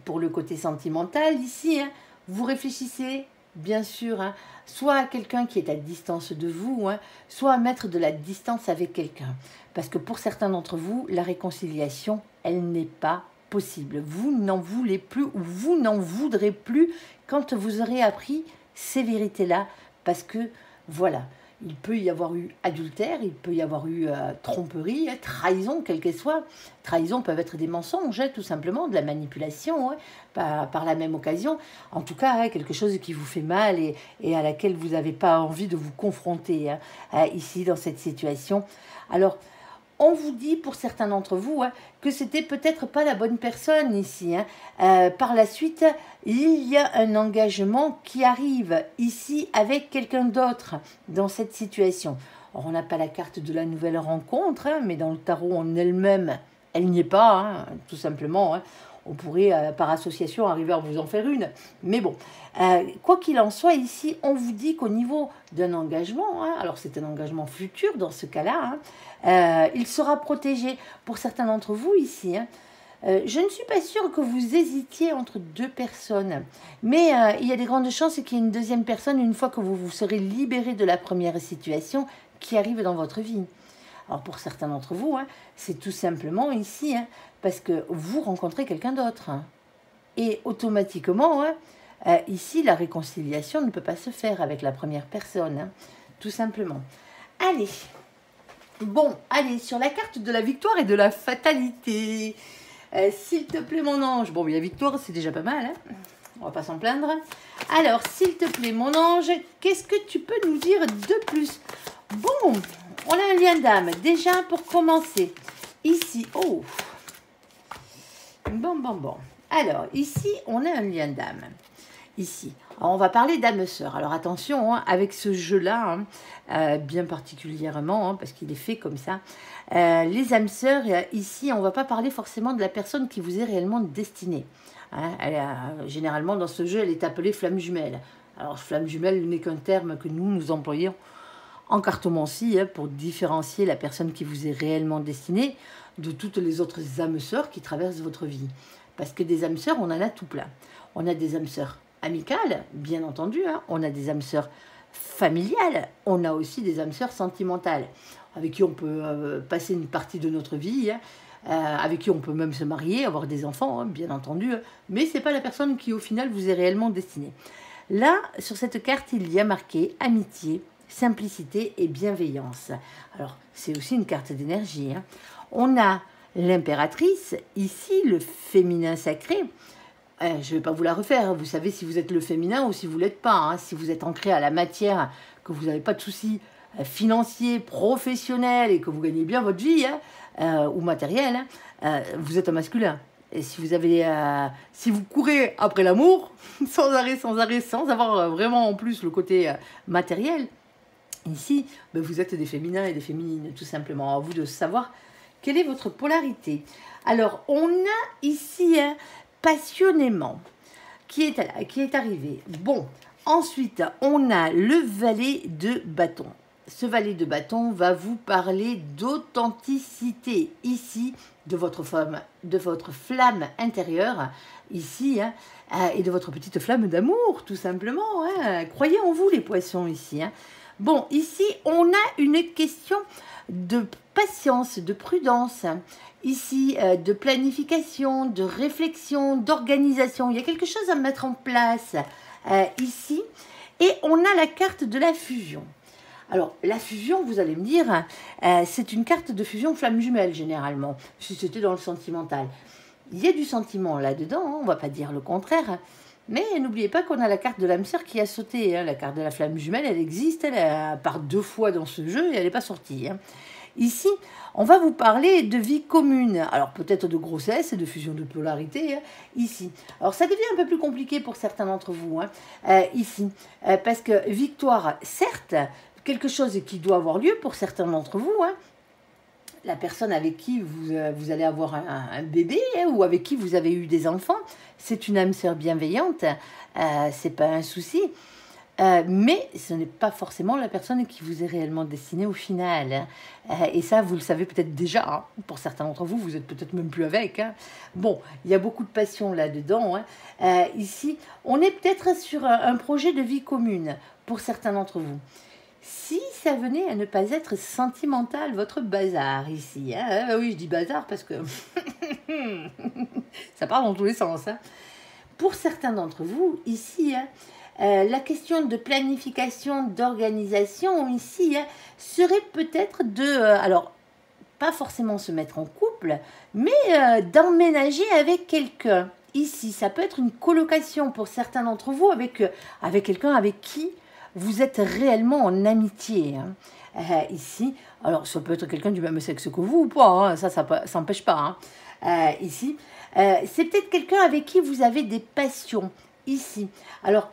Pour le côté sentimental, ici, vous réfléchissez, bien sûr, soit à quelqu'un qui est à distance de vous, soit à mettre de la distance avec quelqu'un. Parce que pour certains d'entre vous, la réconciliation, elle n'est pas possible. Vous n'en voulez plus ou vous n'en voudrez plus quand vous aurez appris ces vérités-là. Parce que, voilà, il peut y avoir eu adultère, il peut y avoir eu tromperie, trahison, quelle qu'elle soit. Trahison peuvent être des mensonges, tout simplement, de la manipulation, par la même occasion. En tout cas, quelque chose qui vous fait mal et à laquelle vous n'avez pas envie de vous confronter ici, dans cette situation. Alors, on vous dit, pour certains d'entre vous, que c'était peut-être pas la bonne personne ici. Par la suite, il y a un engagement qui arrive ici avec quelqu'un d'autre dans cette situation. Alors, on n'a pas la carte de la nouvelle rencontre, mais dans le tarot en elle-même, elle n'y est pas, tout simplement. On pourrait, par association, arriver à vous en faire une. Mais bon, quoi qu'il en soit, ici, on vous dit qu'au niveau d'un engagement, alors c'est un engagement futur dans ce cas-là, il sera protégé. Pour certains d'entre vous ici, Je ne suis pas sûre que vous hésitiez entre deux personnes, mais il y a des grandes chances qu'il y ait une deuxième personne une fois que vous vous serez libéré de la première situation qui arrive dans votre vie. Alors pour certains d'entre vous, hein, c'est tout simplement ici, hein, parce que vous rencontrez quelqu'un d'autre. Hein. Et automatiquement, hein, ici, la réconciliation ne peut pas se faire avec la première personne, hein, tout simplement. Allez, bon, allez, sur la carte de la victoire et de la fatalité. S'il te plaît, mon ange. Bon, la victoire, c'est déjà pas mal, hein. On va pas s'en plaindre. Alors, s'il te plaît, mon ange, qu'est-ce que tu peux nous dire de plus? Bon, on a un lien d'âme. Déjà, pour commencer, ici, oh. Bon. Alors, ici, on a un lien d'âme. Ici. Alors, on va parler d'âme sœur. Alors, attention, hein, avec ce jeu-là, hein, bien particulièrement, hein, parce qu'il est fait comme ça, les âmes sœurs, ici, on ne va pas parler forcément de la personne qui vous est réellement destinée. Hein, généralement, dans ce jeu, elle est appelée flamme jumelle. Alors, flamme jumelle n'est qu'un terme que nous employons en cartomancie, hein, pour différencier la personne qui vous est réellement destinée de toutes les autres âmes sœurs qui traversent votre vie. Parce que des âmes sœurs, on en a tout plein. On a des âmes sœurs amicales, bien entendu, hein. On a des âmes sœurs familiales, on a aussi des âmes sœurs sentimentales, avec qui on peut passer une partie de notre vie, hein, avec qui on peut même se marier, avoir des enfants, hein, bien entendu, hein. Mais ce n'est pas la personne qui, au final, vous est réellement destinée. Là, sur cette carte, il y a marqué amitié, simplicité et bienveillance. Alors, c'est aussi une carte d'énergie, hein. On a l'impératrice, ici, le féminin sacré. Je ne vais pas vous la refaire, vous savez si vous êtes le féminin ou si vous ne l'êtes pas. Hein. Si vous êtes ancré à la matière, que vous n'avez pas de soucis financiers, professionnels et que vous gagnez bien votre vie, hein, ou matériel, hein, vous êtes un masculin. Et si vous avez, si vous courez après l'amour, sans arrêt, sans avoir vraiment en plus le côté matériel, ici, ben vous êtes des féminins et des féminines, tout simplement. À vous de savoir quelle est votre polarité. Alors, on a ici, hein, passionnément, qui est arrivé. Bon, ensuite, on a le valet de bâton. Ce valet de bâton va vous parler d'authenticité, ici, de votre flamme intérieure, ici, hein, et de votre petite flamme d'amour, tout simplement. Hein. Croyez en vous, les poissons, ici. Hein. Bon, ici, on a une question de patience, de prudence, ici, de planification, de réflexion, d'organisation. Il y a quelque chose à mettre en place ici. Et on a la carte de la fusion. Alors, la fusion, vous allez me dire, c'est une carte de fusion flamme jumelle, généralement, si c'était dans le sentimental. Il y a du sentiment là-dedans, hein, on ne va pas dire le contraire. Mais n'oubliez pas qu'on a la carte de l'âme sœur qui a sauté. Hein. La carte de la flamme jumelle, elle existe, elle part 2 fois dans ce jeu et elle n'est pas sortie. Hein. Ici, on va vous parler de vie commune. Alors peut-être de grossesse et de fusion de polarité, hein, ici. Alors ça devient un peu plus compliqué pour certains d'entre vous, hein, ici. Parce que victoire, certes, quelque chose qui doit avoir lieu pour certains d'entre vous, hein. La personne avec qui vous allez avoir un bébé, hein, ou avec qui vous avez eu des enfants, c'est une âme sœur bienveillante, c'est pas un souci. Mais ce n'est pas forcément la personne qui vous est réellement destinée au final. Hein. Et ça, vous le savez peut-être déjà. Hein. Pour certains d'entre vous, vous êtes peut-être même plus avec. Hein. Bon, il y a beaucoup de passion là-dedans. Hein. Ici, on est peut-être sur un projet de vie commune pour certains d'entre vous. Si ça venait à ne pas être sentimental, votre bazar ici. Hein. Oui, je dis bazar parce que ça part dans tous les sens. Hein. Pour certains d'entre vous, ici, hein, la question de planification, d'organisation, ici, hein, serait peut-être de... alors, pas forcément se mettre en couple, mais d'emménager avec quelqu'un. Ici, ça peut être une colocation pour certains d'entre vous avec quelqu'un avec qui vous êtes réellement en amitié. Hein. Ici, alors ça peut être quelqu'un du même sexe que vous ou pas, hein, ça n'empêche pas. Hein. Ici, c'est peut-être quelqu'un avec qui vous avez des passions. Ici, alors...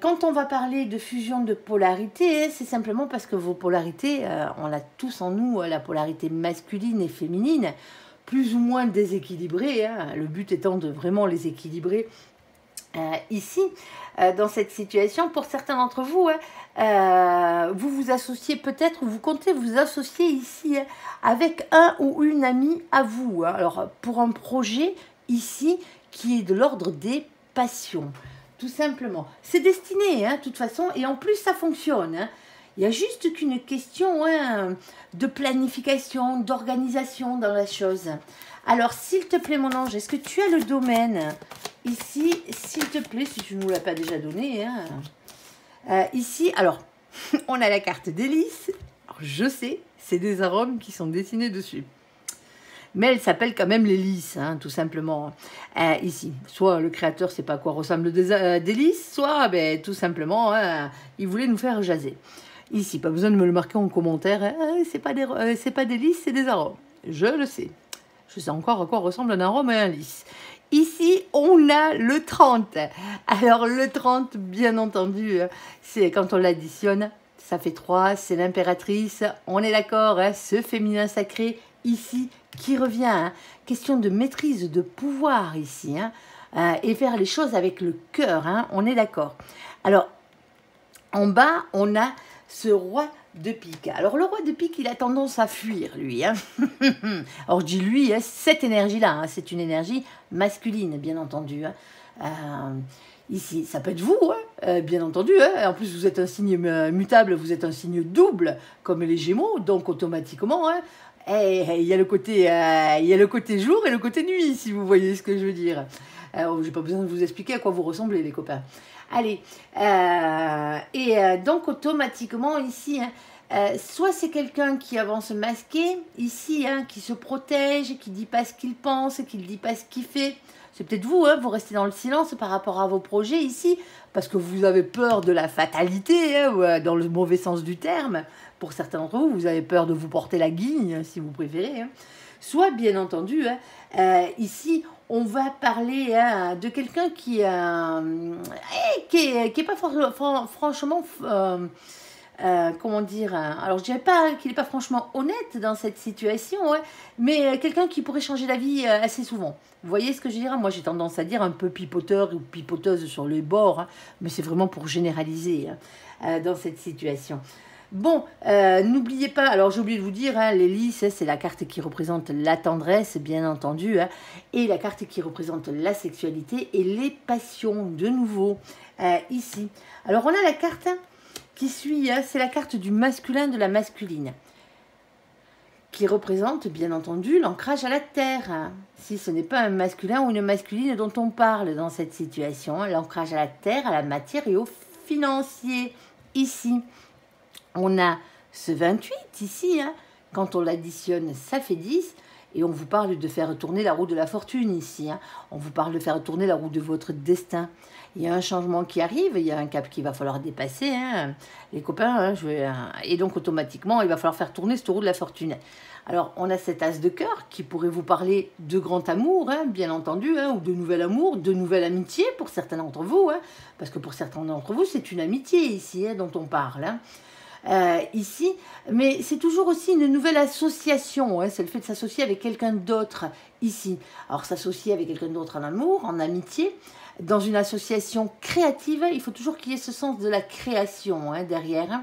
quand on va parler de fusion de polarité, c'est simplement parce que vos polarités, on a tous en nous, la polarité masculine et féminine, plus ou moins déséquilibrée, hein, le but étant de vraiment les équilibrer Ici, dans cette situation, pour certains d'entre vous, vous vous associez peut-être, ou vous comptez vous associer ici avec un ou une amie à vous. Alors, pour un projet ici qui est de l'ordre des passions, tout simplement. C'est destiné, de toute façon, et en plus, ça fonctionne. Il y a juste qu'une question de planification, d'organisation dans la chose. Alors, s'il te plaît, mon ange, est-ce que tu as le domaine ici, s'il te plaît, si tu ne nous l'as pas déjà donné. Ici, alors, on a la carte d'hélice. Je sais, c'est des arômes qui sont dessinés dessus. Mais elle s'appelle quand même l'hélice, tout simplement. Ici, soit le créateur ne sait pas à quoi ressemble d'hélice, soit tout simplement, il voulait nous faire jaser. Ici, pas besoin de me le marquer en commentaire. C'est pas des lys, c'est des arômes. Je le sais. Je sais encore à quoi ressemble un arôme et un lys. Ici, on a le 30. Alors, le 30, bien entendu, c'est quand on l'additionne, ça fait 3. C'est l'impératrice. On est d'accord, ce féminin sacré, ici, qui revient. Question de maîtrise, de pouvoir, ici. Et faire les choses avec le cœur. On est d'accord. Alors, en bas, on a ce roi de pique. Alors, le roi de pique, il a tendance à fuir, lui. Alors, je dis lui, cette énergie-là, c'est une énergie masculine, bien entendu. Ici, ça peut être vous, bien entendu. En plus, vous êtes un signe mutable, vous êtes un signe double, comme les Gémeaux, donc automatiquement, il y a le côté jour et le côté nuit, si vous voyez ce que je veux dire. Je n'ai pas besoin de vous expliquer à quoi vous ressemblez, les copains. Allez, donc automatiquement ici, soit c'est quelqu'un qui avance masqué, ici, qui se protège, qui ne dit pas ce qu'il pense, qui ne dit pas ce qu'il fait. C'est peut-être vous, vous restez dans le silence par rapport à vos projets ici, parce que vous avez peur de la fatalité, dans le mauvais sens du terme. Pour certains d'entre vous, vous avez peur de vous porter la guigne, si vous préférez. Soit, bien entendu, ici, on va parler de quelqu'un qui est pas franchement, comment dire, alors je dirais pas qu'il n'est pas franchement honnête dans cette situation, mais quelqu'un qui pourrait changer d'avis assez souvent. Vous voyez ce que je veux dire? Moi, j'ai tendance à dire un peu pipoteur ou pipoteuse sur les bords, mais c'est vraiment pour généraliser dans cette situation. Bon, n'oubliez pas, alors j'ai oublié de vous dire, les lys, c'est la carte qui représente la tendresse, bien entendu, et la carte qui représente la sexualité et les passions, de nouveau, ici. Alors, on a la carte qui suit, c'est la carte du masculin, de la masculine, qui représente, bien entendu, l'ancrage à la terre. Si ce n'est pas un masculin ou une masculine dont on parle dans cette situation, l'ancrage à la terre, à la matière et au financier, ici. On a ce 28 ici, quand on l'additionne, ça fait 10. Et on vous parle de faire tourner la roue de la fortune ici. On vous parle de faire tourner la roue de votre destin. Il y a un changement qui arrive, il y a un cap qu'il va falloir dépasser, les copains. Et donc automatiquement, il va falloir faire tourner cette roue de la fortune. Alors, on a cet as de cœur qui pourrait vous parler de grand amour, bien entendu, ou de nouvel amour, de nouvelle amitié pour certains d'entre vous. Parce que pour certains d'entre vous, c'est une amitié ici dont on parle. Ici, mais c'est toujours aussi une nouvelle association, c'est le fait de s'associer avec quelqu'un d'autre ici. Alors s'associer avec quelqu'un d'autre en amour, en amitié, dans une association créative, il faut toujours qu'il y ait ce sens de la création derrière.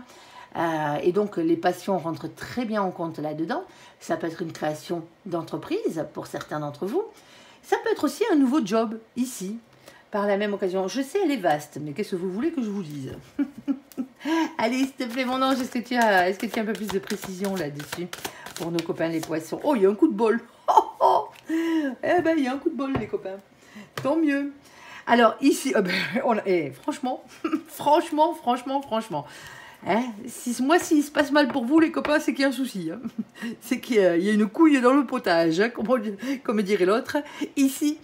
Et donc les passions rentrent très bien en compte là-dedans. Ça peut être une création d'entreprise pour certains d'entre vous. Ça peut être aussi un nouveau job ici, par la même occasion. Je sais, elle est vaste, mais qu'est-ce que vous voulez que je vous dise? Allez, s'il te plaît, mon ange, est-ce que tu as un peu plus de précision là-dessus pour nos copains les poissons? Oh, il y a un coup de bol. Eh ben, il y a un coup de bol, les copains. Tant mieux. Alors, ici, franchement, franchement, s'il se passe mal pour vous, les copains, c'est qu'il y a un souci. C'est qu'il y a une couille dans le potage, comme dirait l'autre. Ici,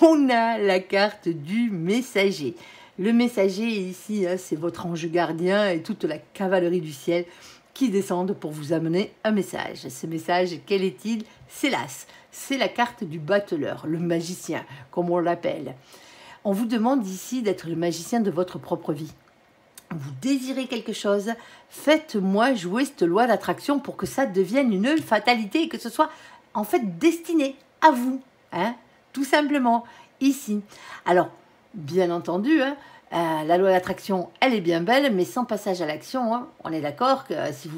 on a la carte du messager. Le messager, ici, c'est votre ange gardien et toute la cavalerie du ciel qui descendent pour vous amener un message. Ce message, quel est-il? C'est l'as. C'est la carte du battleur, le magicien, comme on l'appelle. On vous demande ici d'être le magicien de votre propre vie. Vous désirez quelque chose, faites-moi jouer cette loi d'attraction pour que ça devienne une fatalité et que ce soit en fait destiné à vous, tout simplement, ici. Alors, bien entendu, hein, la loi d'attraction, elle est bien belle, mais sans passage à l'action, hein, on est d'accord que si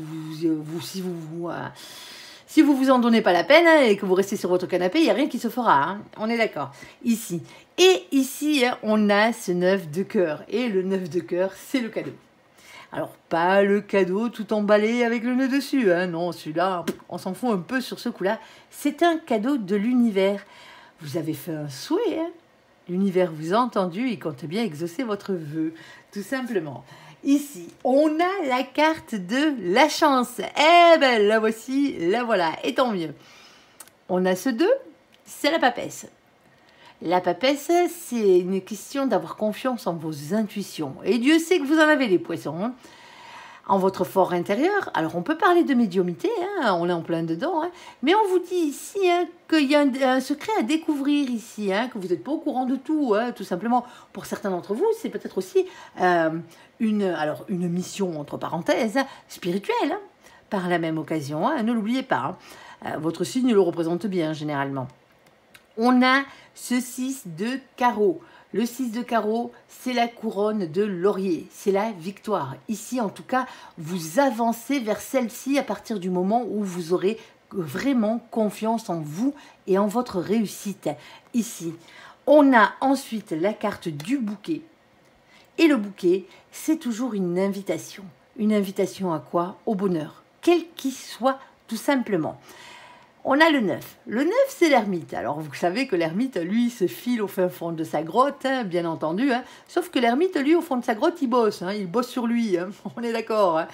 vous vous en donnez pas la peine hein, et que vous restez sur votre canapé, il n'y a rien qui se fera. Hein, on est d'accord. Ici. Et ici, hein, on a ce 9 de cœur. Et le 9 de cœur, c'est le cadeau. Alors, pas le cadeau tout emballé avec le nœud dessus. Hein, non, celui-là, on s'en fout un peu sur ce coup-là. C'est un cadeau de l'univers. Vous avez fait un souhait, hein. L'univers vous a entendu, il compte bien exaucer votre vœu, tout simplement. Ici, on a la carte de la chance. Eh ben, la voici, la voilà, et tant mieux. On a ce 2, c'est la papesse. La papesse, c'est une question d'avoir confiance en vos intuitions. Et Dieu sait que vous en avez, les poissons, hein, en votre fort intérieur. Alors, on peut parler de médiumnité, hein, on est en plein dedans, hein, mais on vous dit ici hein, qu'il y a un secret à découvrir ici, hein, que vous n'êtes pas au courant de tout, hein, tout simplement. Pour certains d'entre vous, c'est peut-être aussi une mission, entre parenthèses, spirituelle, hein, par la même occasion, hein, ne l'oubliez pas. Hein. Votre signe le représente bien, généralement. On a ce 6 de carreau. Le 6 de carreau, c'est la couronne de laurier, c'est la victoire. Ici, en tout cas, vous avancez vers celle-ci à partir du moment où vous aurez vraiment confiance en vous et en votre réussite. Ici, on a ensuite la carte du bouquet. Et le bouquet, c'est toujours une invitation. Une invitation à quoi? Au bonheur, quel qu'il soit, tout simplement. On a le 9. Le 9, c'est l'ermite. Alors, vous savez que l'ermite, lui, se file au fin fond de sa grotte, hein, bien entendu. Hein. Sauf que l'ermite, lui, au fond de sa grotte, il bosse. Hein, il bosse sur lui. Hein, on est d'accord. Hein.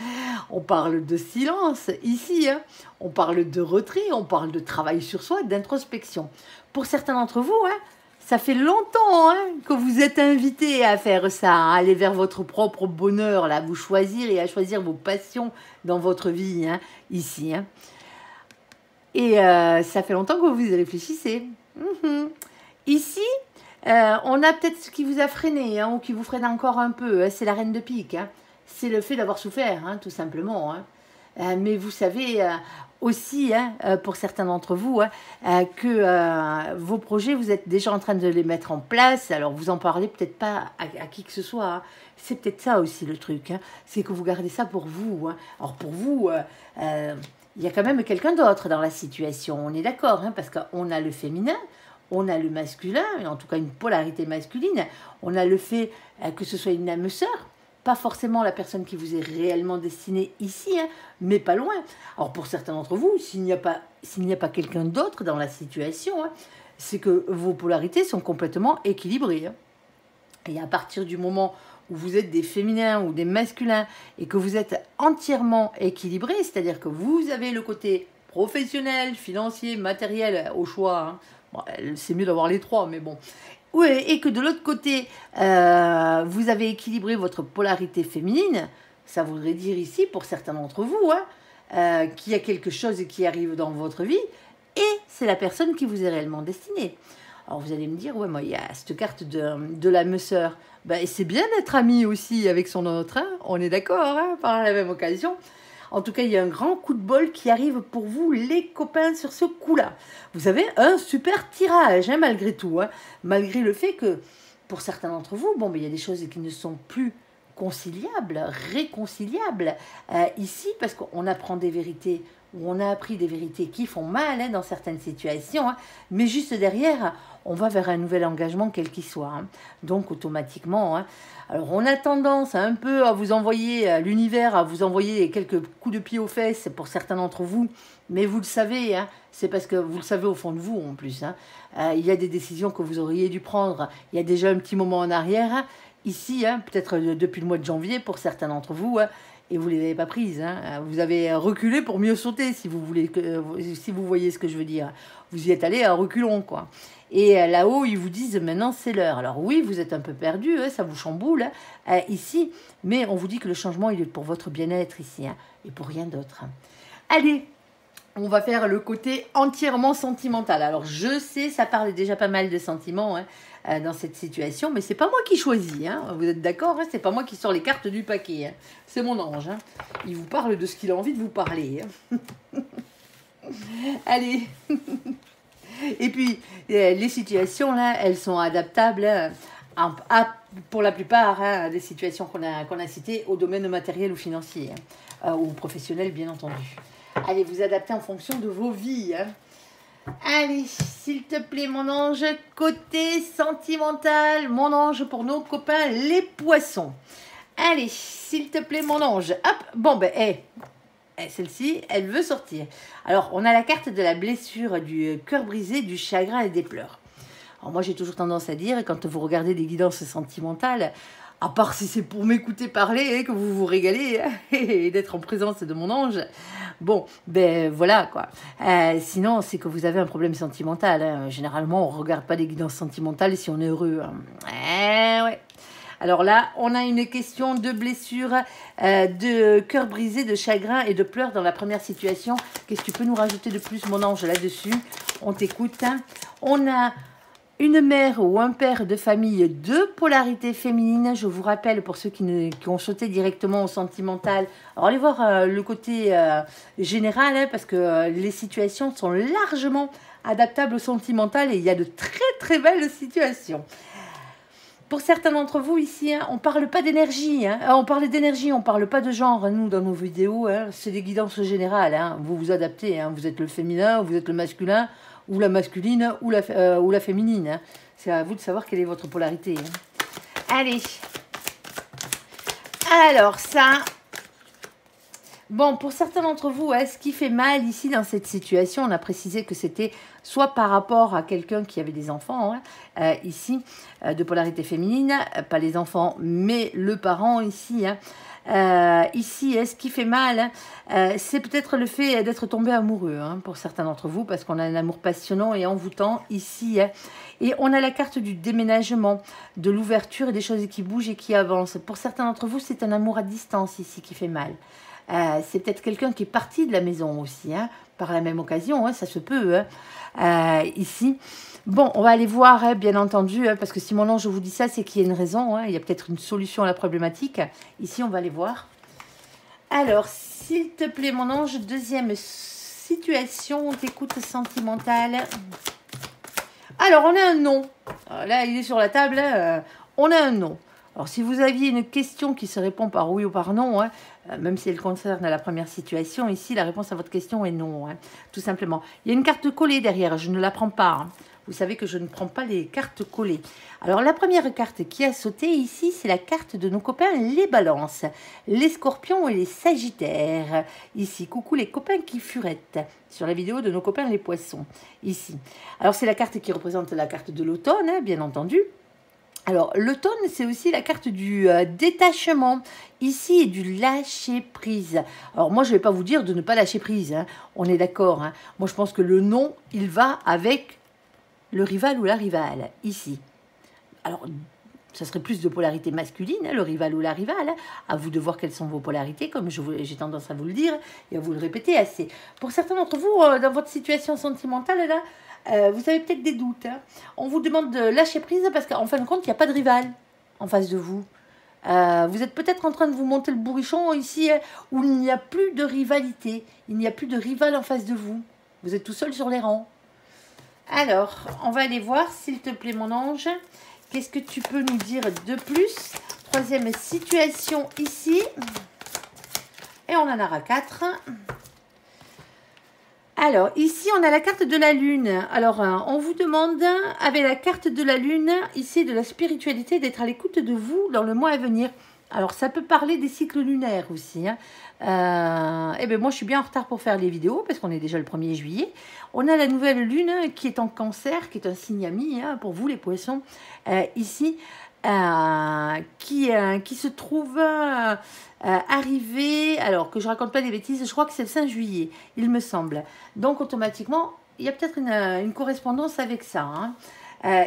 On parle de silence ici. Hein. On parle de retrait. On parle de travail sur soi, d'introspection. Pour certains d'entre vous, hein, ça fait longtemps hein, que vous êtes invités à faire ça, à aller vers votre propre bonheur, là, à vous choisir et à choisir vos passions dans votre vie, hein, ici. Hein. Et ça fait longtemps que vous y réfléchissez. Ici, on a peut-être ce qui vous a freiné, hein, ou qui vous freine encore un peu. Hein, c'est la reine de pique. Hein. C'est le fait d'avoir souffert, hein, tout simplement. Hein. Mais vous savez aussi, hein, pour certains d'entre vous, hein, que vos projets, vous êtes déjà en train de les mettre en place. Alors, vous en parlez peut-être pas à qui que ce soit. Hein. C'est peut-être ça aussi le truc. Hein. C'est que vous gardez ça pour vous. Hein. Alors, pour vous... il y a quand même quelqu'un d'autre dans la situation, on est d'accord, hein, parce qu'on a le féminin, on a le masculin, en tout cas une polarité masculine, on a le fait que ce soit une âme sœur, pas forcément la personne qui vous est réellement destinée ici, hein, mais pas loin. Alors pour certains d'entre vous, s'il n'y a pas quelqu'un d'autre dans la situation, hein, c'est que vos polarités sont complètement équilibrées. Hein. Et à partir du moment où vous êtes des féminins ou des masculins et que vous êtes entièrement équilibrés, c'est-à-dire que vous avez le côté professionnel, financier, matériel au choix, hein. Bon, c'est mieux d'avoir les trois, mais bon. Oui, et que de l'autre côté, vous avez équilibré votre polarité féminine, ça voudrait dire ici, pour certains d'entre vous, hein, qu'il y a quelque chose qui arrive dans votre vie et c'est la personne qui vous est réellement destinée. Alors vous allez me dire, ouais, moi, il y a cette carte de l'âme sœur. Ben, c'est bien d'être ami aussi avec son autre, hein, on est d'accord, hein, par la même occasion. En tout cas, il y a un grand coup de bol qui arrive pour vous, les copains, sur ce coup-là. Vous avez un super tirage, hein, malgré tout. Hein, malgré le fait que, pour certains d'entre vous, bon, ben, il y a des choses qui ne sont plus conciliables, réconciliables, ici, parce qu'on apprend des vérités, ou on a appris des vérités qui font mal hein, dans certaines situations, hein, mais juste derrière, on va vers un nouvel engagement quel qu'il soit. Hein. Donc automatiquement, hein, alors on a tendance un peu à vous envoyer, à l'univers, à vous envoyer quelques coups de pied aux fesses pour certains d'entre vous, mais vous le savez, hein, c'est parce que vous le savez au fond de vous en plus. Hein, il y a des décisions que vous auriez dû prendre il y a déjà un petit moment en arrière, hein, ici, hein, peut-être depuis le mois de janvier pour certains d'entre vous, hein, et vous ne les avez pas prises. Hein. Vous avez reculé pour mieux sauter, si vous voyez ce que je veux dire. Vous y êtes allé à reculons, quoi. Et là-haut, ils vous disent, maintenant, c'est l'heure. Alors oui, vous êtes un peu perdu, hein, ça vous chamboule ici, mais on vous dit que le changement, il est pour votre bien-être ici, hein, et pour rien d'autre. Hein. Allez, on va faire le côté entièrement sentimental. Alors je sais, ça parle déjà pas mal de sentiments, hein, dans cette situation, mais c'est pas moi qui choisis, hein. Vous êtes d'accord, hein, c'est pas moi qui sors les cartes du paquet, hein. C'est mon ange, hein. Il vous parle de ce qu'il a envie de vous parler. Hein. Allez. Et puis les situations là, elles sont adaptables hein, pour la plupart des situations qu'on a citées au domaine matériel ou financier, ou professionnel bien entendu. Allez, vous adaptez en fonction de vos vies. Allez, s'il te plaît mon ange, côté sentimental, mon ange pour nos copains les poissons. Allez, s'il te plaît mon ange, hop, bon ben, celle-ci, elle veut sortir. Alors, on a la carte de la blessure, du cœur brisé, du chagrin et des pleurs. Alors moi, j'ai toujours tendance à dire, quand vous regardez des guidances sentimentales, à part si c'est pour m'écouter parler, que vous vous régalez, et d'être en présence de mon ange, bon, ben voilà, quoi. Sinon, c'est que vous avez un problème sentimental. Généralement, on ne regarde pas des guidances sentimentales si on est heureux. Ouais. Alors là, on a une question de blessure, de cœur brisé, de chagrin et de pleurs dans la première situation. Qu'est-ce que tu peux nous rajouter de plus, mon ange, là-dessus? On t'écoute. On a une mère ou un père de famille de polarité féminine. Je vous rappelle, pour ceux qui ont sauté directement au sentimental, alors allez voir le côté général, parce que les situations sont largement adaptables au sentimental et il y a de très très belles situations. Pour certains d'entre vous ici, on ne parle pas d'énergie, on parle d'énergie, on ne parle pas de genre, nous, dans nos vidéos, c'est des guidances générales, vous vous adaptez, vous êtes le féminin, vous êtes le masculin, ou la masculine, ou la féminine. C'est à vous de savoir quelle est votre polarité. Allez. Alors, ça... Bon, pour certains d'entre vous, ce qui fait mal ici dans cette situation, on a précisé que c'était soit par rapport à quelqu'un qui avait des enfants, ici, de polarité féminine, pas les enfants, mais le parent ici. Ici, ce qui fait mal, c'est peut-être le fait d'être tombé amoureux, pour certains d'entre vous, parce qu'on a un amour passionnant et envoûtant ici. Et on a la carte du déménagement, de l'ouverture et des choses qui bougent et qui avancent. Pour certains d'entre vous, c'est un amour à distance ici qui fait mal. C'est peut-être quelqu'un qui est parti de la maison aussi, par la même occasion, ça se peut, ici. Bon, on va aller voir, bien entendu, parce que si mon ange vous dit ça, c'est qu'il y a une raison, il y a peut-être une solution à la problématique. Ici, on va aller voir. Alors, s'il te plaît, mon ange, deuxième situation, on t'écoute sentimentale. Alors, on a un non. Alors là, il est sur la table, on a un non. Alors, si vous aviez une question qui se répond par oui ou par non, même si elle concerne la première situation, ici, la réponse à votre question est non, tout simplement. Il y a une carte collée derrière, je ne la prends pas. Vous savez que je ne prends pas les cartes collées. Alors, la première carte qui a sauté ici, c'est la carte de nos copains les balances, les scorpions et les sagittaires. Ici, coucou les copains qui furettent, sur la vidéo de nos copains les poissons, ici. Alors, c'est la carte qui représente la carte de l'automne, bien entendu. Alors, l'automne, c'est aussi la carte du détachement, ici, et du lâcher-prise. Alors, moi, je ne vais pas vous dire de ne pas lâcher prise, on est d'accord. Moi, je pense que le non, il va avec le rival ou la rivale, ici. Alors, ça serait plus de polarité masculine, le rival ou la rivale. À vous de voir quelles sont vos polarités, comme j'ai tendance à vous le dire, et à vous le répéter assez. Pour certains d'entre vous, dans votre situation sentimentale, là, vous avez peut-être des doutes. On vous demande de lâcher prise parce qu'en fin de compte, il n'y a pas de rival en face de vous. Vous êtes peut-être en train de vous monter le bourrichon ici où il n'y a plus de rivalité. Il n'y a plus de rival en face de vous. Vous êtes tout seul sur les rangs. Alors, on va aller voir, s'il te plaît, mon ange. Qu'est-ce que tu peux nous dire de plus? Troisième situation ici. Et on en aura 4. Alors, ici, on a la carte de la Lune. Alors, on vous demande, avec la carte de la Lune, ici, de la spiritualité, d'être à l'écoute de vous dans le mois à venir. Alors, ça peut parler des cycles lunaires aussi. Eh bien, moi, je suis bien en retard pour faire les vidéos, parce qu'on est déjà le 1er juillet. On a la nouvelle Lune qui est en Cancer, qui est un signe ami pour vous, les poissons, ici, qui se trouve arrivé, alors que je raconte pas des bêtises, je crois que c'est le 5 juillet, il me semble. Donc, automatiquement, il y a peut-être une correspondance avec ça,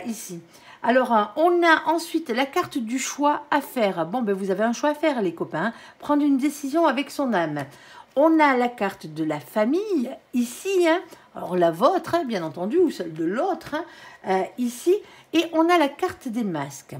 ici. Alors, on a ensuite la carte du choix à faire. Bon, ben, vous avez un choix à faire, les copains. Prendre une décision avec son âme. On a la carte de la famille, ici. Alors, la vôtre, bien entendu, ou celle de l'autre, ici. Et on a la carte des masques.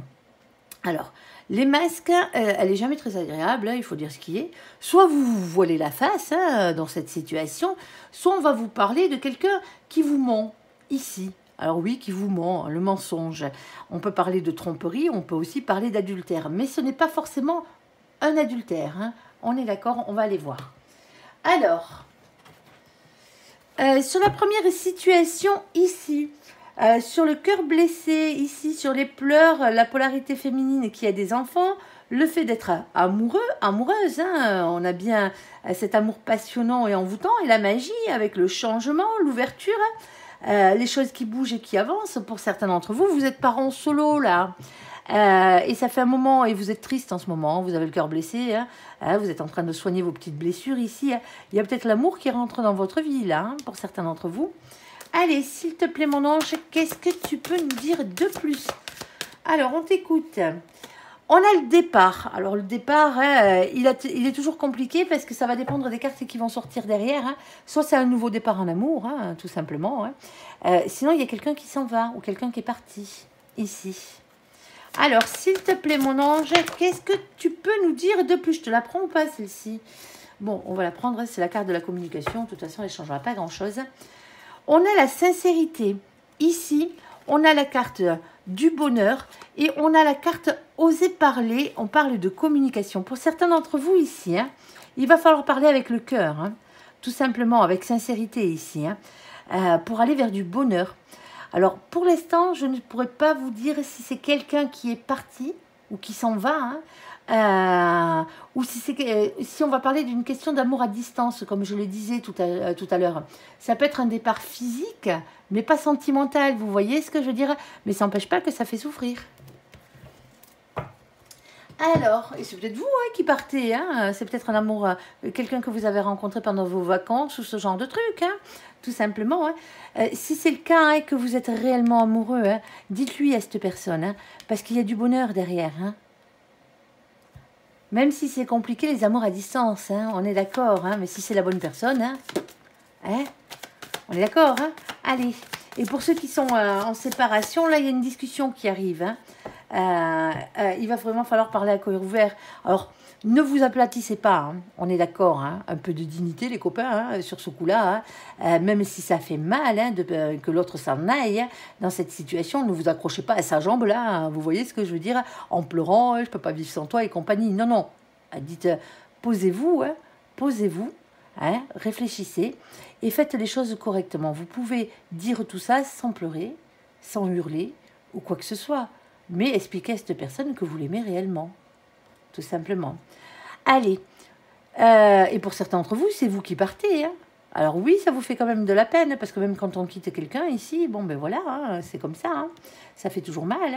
Alors, les masques, elle n'est jamais très agréable, il faut dire ce qui est. Soit vous vous voilez la face dans cette situation, soit on va vous parler de quelqu'un qui vous ment, ici. Alors oui, qui vous ment, le mensonge. On peut parler de tromperie, on peut aussi parler d'adultère. Mais ce n'est pas forcément un adultère. Hein. On est d'accord, on va aller voir. Alors, sur la première situation ici, sur le cœur blessé, ici, sur les pleurs, la polarité féminine qui a des enfants, le fait d'être amoureux, amoureuse, hein, on a bien cet amour passionnant et envoûtant, et la magie avec le changement, l'ouverture, les choses qui bougent et qui avancent. Pour certains d'entre vous, vous êtes parents solo là, et ça fait un moment, et vous êtes triste en ce moment, vous avez le cœur blessé, hein, vous êtes en train de soigner vos petites blessures ici, hein. Il y a peut-être l'amour qui rentre dans votre vie là, hein, pour certains d'entre vous. Allez, s'il te plaît mon ange, qu'est-ce que tu peux nous dire de plus? Alors, on t'écoute. On a le départ. Alors, le départ, hein, il est toujours compliqué parce que ça va dépendre des cartes qui vont sortir derrière. Hein. Soit c'est un nouveau départ en amour, hein, tout simplement. Hein. Sinon, il y a quelqu'un qui s'en va ou quelqu'un qui est parti, ici. Alors, s'il te plaît, mon ange, qu'est-ce que tu peux nous dire de plus? Je te la prends ou pas, celle-ci? Bon, on va la prendre. C'est la carte de la communication. De toute façon, elle ne changera pas grand-chose. On a la sincérité. Ici, on a la carte du bonheur et on a la carte oser parler. On parle de communication. Pour certains d'entre vous ici, hein, il va falloir parler avec le cœur, hein, tout simplement avec sincérité ici, hein, pour aller vers du bonheur. Alors, pour l'instant, je ne pourrais pas vous dire si c'est quelqu'un qui est parti ou qui s'en va, hein, ou si on va parler d'une question d'amour à distance, comme je le disais tout à l'heure. Ça peut être un départ physique, mais pas sentimental, vous voyez ce que je veux dire? Mais ça n'empêche pas que ça fait souffrir. Alors, et c'est peut-être vous hein, qui partez, hein, c'est peut-être un amour, quelqu'un que vous avez rencontré pendant vos vacances ou ce genre de truc, hein, tout simplement. Hein. Si c'est le cas hein, et que vous êtes réellement amoureux, hein, dites-lui à cette personne, hein, parce qu'il y a du bonheur derrière. Hein. Même si c'est compliqué, les amours à distance, hein, on est d'accord, hein, mais si c'est la bonne personne, hein, on est d'accord, hein. Allez, et pour ceux qui sont en séparation, là, il y a une discussion qui arrive, hein. Il va vraiment falloir parler à cœur ouvert. Alors, ne vous aplatissez pas, hein. On est d'accord, hein. Un peu de dignité, les copains, hein, sur ce coup-là, hein. Même si ça fait mal hein, que l'autre s'en aille hein, dans cette situation, ne vous accrochez pas à sa jambe là, hein. Vous voyez ce que je veux dire, en pleurant, je peux pas vivre sans toi et compagnie. Non, non, dites, posez-vous, hein, posez-vous, hein, réfléchissez et faites les choses correctement. Vous pouvez dire tout ça sans pleurer, sans hurler ou quoi que ce soit. Mais expliquez à cette personne que vous l'aimez réellement, tout simplement. Allez, et pour certains d'entre vous, c'est vous qui partez. Hein. Alors oui, ça vous fait quand même de la peine, parce que même quand on quitte quelqu'un ici, bon ben voilà, hein, c'est comme ça, hein, ça fait toujours mal.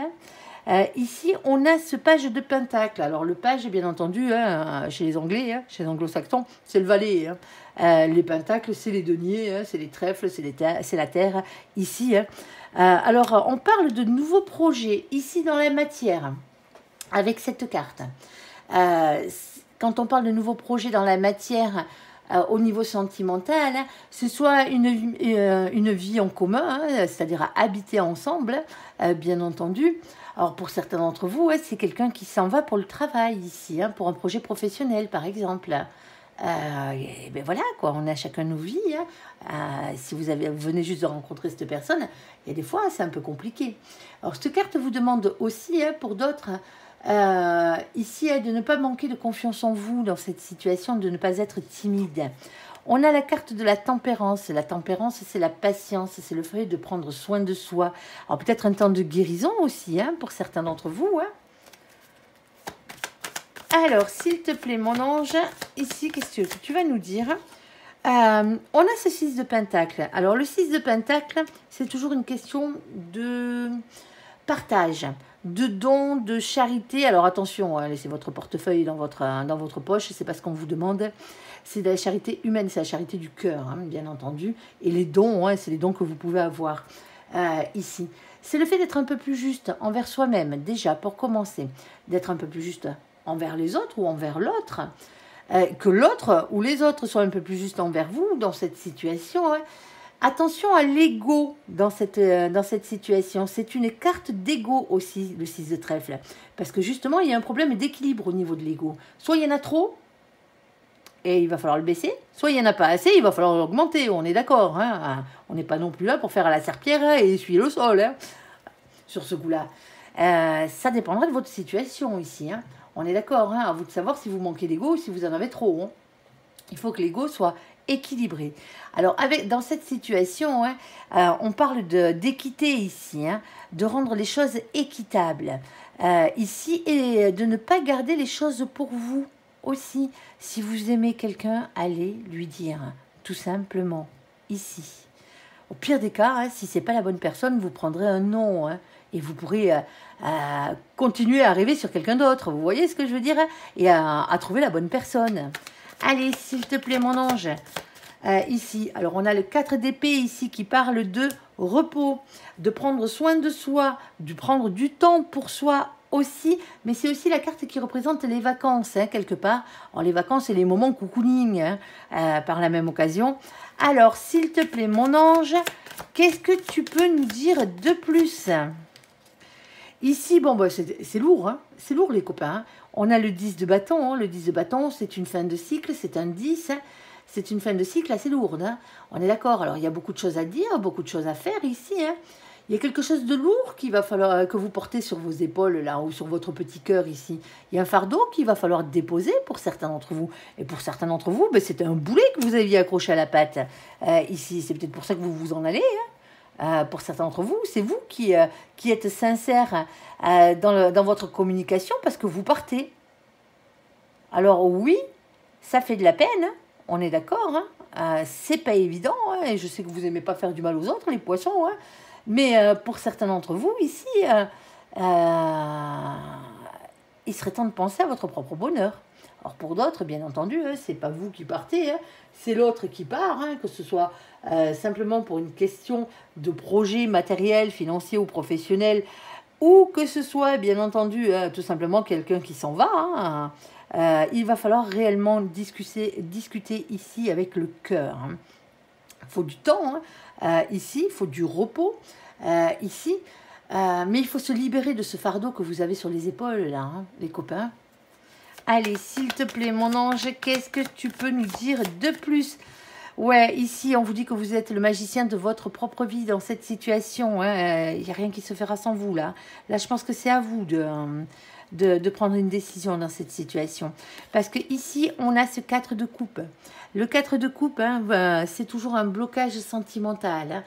Hein. Ici, on a ce page de pentacle. Alors le page, bien entendu, hein, chez les Anglais, hein, chez les anglo-saxons, c'est le valet. Hein. Les pentacles, c'est les deniers, hein, c'est les trèfles, c'est la terre, ici. Hein. Alors, on parle de nouveaux projets, ici dans la matière, avec cette carte. Quand on parle de nouveaux projets dans la matière, au niveau sentimental, hein, ce soit une vie en commun, hein, c'est-à-dire à habiter ensemble, bien entendu. Alors, pour certains d'entre vous, ouais, c'est quelqu'un qui s'en va pour le travail ici, hein, pour un projet professionnel, par exemple. Et ben voilà, quoi, on a chacun nos vies. Hein. Si vous venez juste de rencontrer cette personne, il y a des fois, c'est un peu compliqué. Alors, cette carte vous demande aussi, hein, pour d'autres, ici, de ne pas manquer de confiance en vous dans cette situation, de ne pas être timide. On a la carte de la tempérance. La tempérance, c'est la patience, c'est le fait de prendre soin de soi. Alors, peut-être un temps de guérison aussi, hein, pour certains d'entre vous, hein. Alors, s'il te plaît, mon ange, ici, qu'est-ce que tu vas nous dire? On a ce 6 de pentacle. Alors, le 6 de pentacle, c'est toujours une question de partage, de don, de charité. Alors, attention, hein, laissez votre portefeuille dans votre poche, c'est pas ce qu'on vous demande. C'est de la charité humaine, c'est la charité du cœur, hein, bien entendu. Et les dons, hein, c'est les dons que vous pouvez avoir ici. C'est le fait d'être un peu plus juste envers soi-même, déjà, pour commencer. D'être un peu plus juste envers les autres ou envers l'autre, que l'autre ou les autres soient un peu plus justes envers vous dans cette situation. Hein. Attention à l'ego dans cette situation. C'est une carte d'ego aussi, le 6 de trèfle. Parce que justement, il y a un problème d'équilibre au niveau de l'ego. Soit il y en a trop, et il va falloir le baisser, soit il n'y en a pas assez, il va falloir l'augmenter, on est d'accord. Hein, on n'est pas non plus là pour faire à la serpillière et essuyer le sol, hein, sur ce coup-là. Ça dépendra de votre situation ici. Hein. On est d'accord, hein, à vous de savoir si vous manquez d'ego ou si vous en avez trop. Hein. Il faut que l'ego soit équilibré. Alors, dans cette situation, hein, on parle d'équité ici, hein, de rendre les choses équitables ici et de ne pas garder les choses pour vous aussi. Si vous aimez quelqu'un, allez lui dire, tout simplement, ici. Au pire des cas, hein, si ce n'est pas la bonne personne, vous prendrez un nom hein, et vous pourrez continuer à rêver sur quelqu'un d'autre. Vous voyez ce que je veux dire hein, et à trouver la bonne personne. Allez, s'il te plaît, mon ange. Ici, alors on a le 4 d'épée ici qui parle de repos, de prendre soin de soi, de prendre du temps pour soi aussi, mais c'est aussi la carte qui représente les vacances, hein, quelque part. Alors, les vacances, c'est les moments cocooning, hein, par la même occasion. Alors, s'il te plaît, mon ange, qu'est-ce que tu peux nous dire de plus? Ici, bon, bah, c'est lourd, hein, c'est lourd, les copains. Hein. On a le 10 de bâton. Hein. Le 10 de bâton, c'est une fin de cycle, c'est un 10. Hein. C'est une fin de cycle assez lourde. Hein. On est d'accord. Alors, il y a beaucoup de choses à dire, beaucoup de choses à faire ici. Hein. Il y a quelque chose de lourd qu'il va falloir que vous portez sur vos épaules, là, ou sur votre petit cœur ici. Il y a un fardeau qu'il va falloir déposer pour certains d'entre vous. Et pour certains d'entre vous, ben, c'était un boulet que vous aviez accroché à la patte. Ici, c'est peut-être pour ça que vous vous en allez. Hein. Pour certains d'entre vous, c'est vous qui êtes sincère dans votre communication parce que vous partez. Alors oui, ça fait de la peine, hein, on est d'accord, hein, c'est pas évident, hein, et je sais que vous n'aimez pas faire du mal aux autres, les poissons, hein, mais pour certains d'entre vous, ici, il serait temps de penser à votre propre bonheur. Alors pour d'autres, bien entendu, hein, c'est pas vous qui partez, hein, c'est l'autre qui part, hein, que ce soit simplement pour une question de projet matériel, financier ou professionnel, ou que ce soit, bien entendu, hein, tout simplement quelqu'un qui s'en va. Hein, il va falloir réellement discuter ici avec le cœur. Hein. Il faut du temps, hein, ici, il faut du repos, ici, mais il faut se libérer de ce fardeau que vous avez sur les épaules, là, hein, les copains. Allez, s'il te plaît, mon ange, qu'est-ce que tu peux nous dire de plus? Ouais, ici, on vous dit que vous êtes le magicien de votre propre vie dans cette situation. Hein. Il n'y a rien qui se fera sans vous, là. Là, je pense que c'est à vous de prendre une décision dans cette situation. Parce que ici, on a ce 4 de coupe. Le 4 de coupe, hein, c'est toujours un blocage sentimental.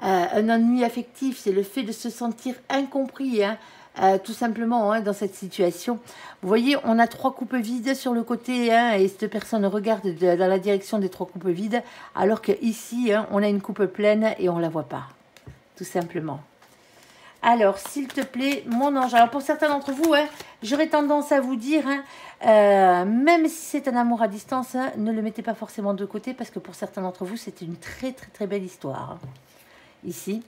Hein. Un ennui affectif, c'est le fait de se sentir incompris, hein. Tout simplement, hein, dans cette situation. Vous voyez, on a 3 coupes vides sur le côté, hein, et cette personne regarde dans la direction des 3 coupes vides, alors qu'ici, hein, on a une coupe pleine et on ne la voit pas. Tout simplement. Alors, s'il te plaît, mon ange. Alors, pour certains d'entre vous, hein, j'aurais tendance à vous dire, hein, même si c'est un amour à distance, hein, ne le mettez pas forcément de côté, parce que pour certains d'entre vous, c'est une très, très, très belle histoire. Hein, ici.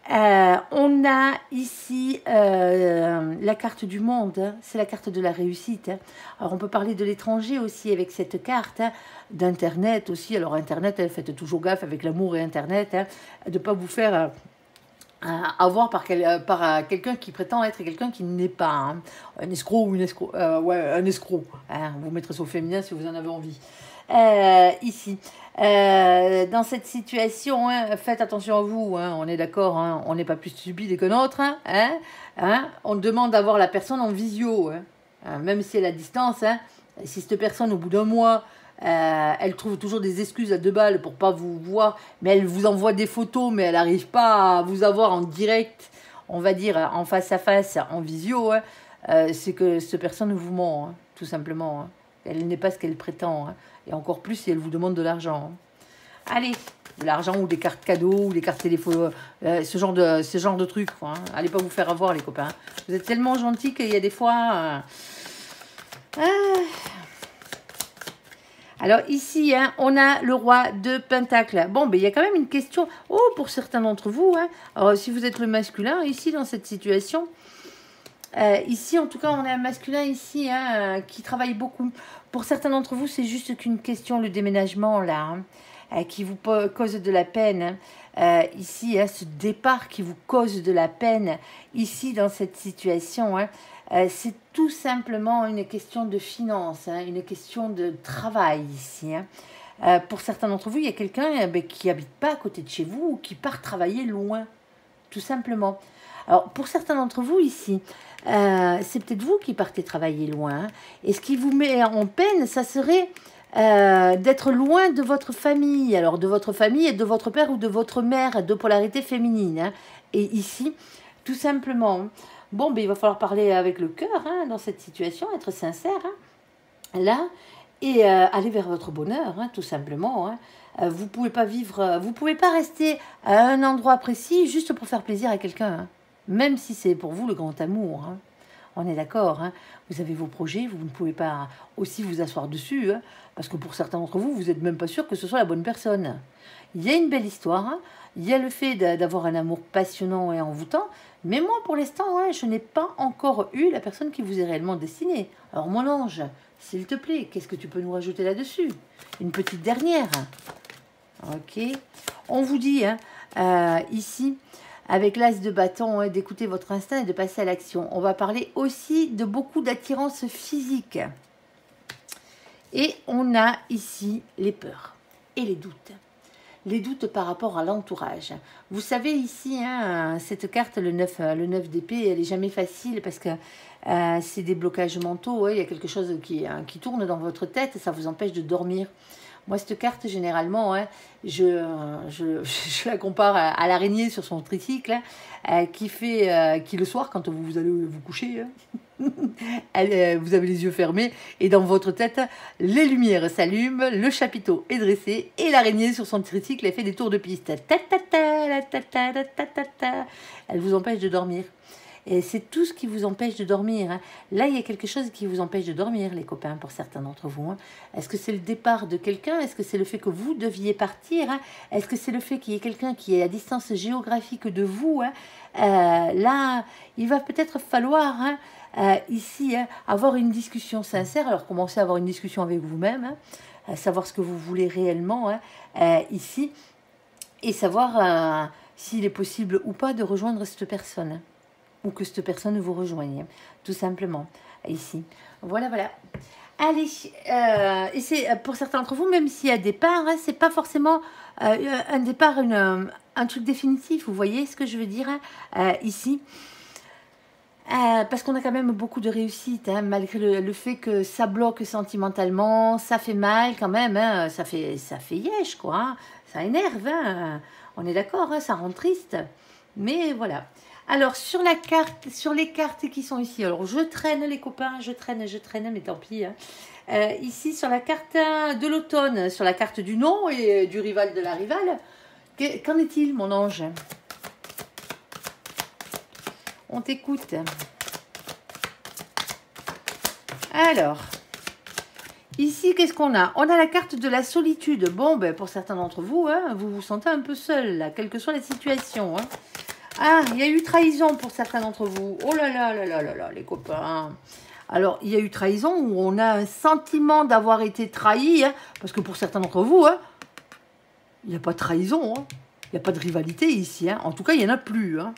On a ici la carte du monde, hein, c'est la carte de la réussite. Hein. Alors, on peut parler de l'étranger aussi avec cette carte, hein, d'Internet aussi. Alors, Internet, hein, faites toujours gaffe avec l'amour et Internet, hein, de ne pas vous faire... avoir par quelqu'un qui prétend être quelqu'un qui n'est pas, hein. Un escroc ou une escroc, ouais, un escroc, hein. Vous mettrez ça au féminin si vous en avez envie. Ici, dans cette situation, hein, faites attention à vous, hein, on est d'accord, hein, on n'est pas plus stupide que notre, hein, hein, on demande d'avoir la personne en visio, hein, même si elle est à distance, hein, si cette personne au bout d'un mois, elle trouve toujours des excuses à 2 balles pour pas vous voir, mais elle vous envoie des photos, mais elle n'arrive pas à vous avoir en direct, on va dire en face à face, en visio, hein, c'est que cette personne vous ment, hein, tout simplement. Hein. Elle n'est pas ce qu'elle prétend, hein, et encore plus si elle vous demande de l'argent. Hein. Allez, de l'argent ou des cartes cadeaux ou des cartes téléphone, ce genre de trucs. Quoi, hein. Allez pas vous faire avoir, les copains. Vous êtes tellement gentils qu'il y a des fois... Alors ici, hein, on a le roi de Pentacle. Bon, ben il y a quand même une question. Oh, pour certains d'entre vous, hein, alors, si vous êtes le masculin, ici, dans cette situation, ici, en tout cas, on a un masculin ici, hein, qui travaille beaucoup. Pour certains d'entre vous, c'est juste qu'une question, le déménagement, là, hein, qui vous cause de la peine. Hein. Ici, hein, ce départ qui vous cause de la peine, ici, dans cette situation, hein. c'est tout simplement une question de finance, hein, une question de travail ici. Hein. Pour certains d'entre vous, il y a quelqu'un qui n'habite pas à côté de chez vous ou qui part travailler loin, tout simplement. Alors, pour certains d'entre vous ici, c'est peut-être vous qui partez travailler loin. Hein, et ce qui vous met en peine, ça serait d'être loin de votre famille. Alors, de votre famille et de votre père ou de votre mère, de polarité féminine. Hein. Et ici, tout simplement, bon, ben, il va falloir parler avec le cœur hein, dans cette situation, être sincère. Hein, là, et aller vers votre bonheur, hein, tout simplement. Hein. Vous pouvez pas vivre, vous pouvez pas rester à un endroit précis juste pour faire plaisir à quelqu'un, hein, même si c'est pour vous le grand amour. Hein. On est d'accord, hein. Vous avez vos projets, vous ne pouvez pas aussi vous asseoir dessus, hein, parce que pour certains d'entre vous, vous n'êtes même pas sûr que ce soit la bonne personne. Il y a une belle histoire, hein. Il y a le fait d'avoir un amour passionnant et envoûtant, mais moi, pour l'instant, hein, je n'ai pas encore eu la personne qui vous est réellement destinée. Alors, mon ange, s'il te plaît, qu'est-ce que tu peux nous rajouter là-dessus? Une petite dernière. Ok. On vous dit, hein, ici, avec l'as de bâton, hein, d'écouter votre instinct et de passer à l'action. On va parler aussi de beaucoup d'attirance physique. Et on a ici les peurs et les doutes. Les doutes par rapport à l'entourage. Vous savez ici, hein, cette carte, le 9 d'épée, elle n'est jamais facile parce que c'est des blocages mentaux. Ouais, il y a quelque chose qui tourne dans votre tête et ça vous empêche de dormir. Moi, cette carte, généralement, hein, je la compare à l'araignée sur son tricycle, hein, qui le soir, quand vous allez vous coucher, hein, vous avez les yeux fermés et dans votre tête, les lumières s'allument, le chapiteau est dressé et l'araignée sur son tricycle, elle fait des tours de piste. Elle vous empêche de dormir. Et c'est tout ce qui vous empêche de dormir. Hein. Là, il y a quelque chose qui vous empêche de dormir, les copains, pour certains d'entre vous. Hein. Est-ce que c'est le départ de quelqu'un? Est-ce que c'est le fait que vous deviez partir? Hein. Est-ce que c'est le fait qu'il y ait quelqu'un qui est à distance géographique de vous? Hein. Là, il va peut-être falloir, hein, ici, hein, avoir une discussion sincère. Alors, commencez à avoir une discussion avec vous-même, hein, savoir ce que vous voulez réellement, hein, ici, et savoir s'il est possible ou pas de rejoindre cette personne. Hein. Ou que cette personne vous rejoigne, tout simplement, ici. Voilà, voilà. Allez, et c'est pour certains d'entre vous, même s'il y a départ, hein, c'est pas forcément un départ, un truc définitif, vous voyez ce que je veux dire, hein, ici. Parce qu'on a quand même beaucoup de réussite, hein, malgré le fait que ça bloque sentimentalement, ça fait mal quand même, hein, ça fait yèche, quoi, hein, ça énerve, hein, on est d'accord, hein, ça rend triste, mais voilà. Alors, sur les cartes qui sont ici, alors je traîne les copains, je traîne, mais tant pis. Hein. Ici, sur la carte de l'automne, sur la carte du nom et du rival de la rivale, qu'en est-il, mon ange? On t'écoute. Alors, ici, qu'est-ce qu'on a? On a la carte de la solitude. Bon, ben, pour certains d'entre vous, hein, vous vous sentez un peu seul, là, quelle que soit la situation, hein. Ah, il y a eu trahison pour certains d'entre vous. Oh là là là là là là, les copains. Alors, il y a eu trahison où on a un sentiment d'avoir été trahi, hein, parce que pour certains d'entre vous, hein, il n'y a pas de trahison, hein, il n'y a pas de rivalité ici. Hein. En tout cas, il n'y en a plus hein,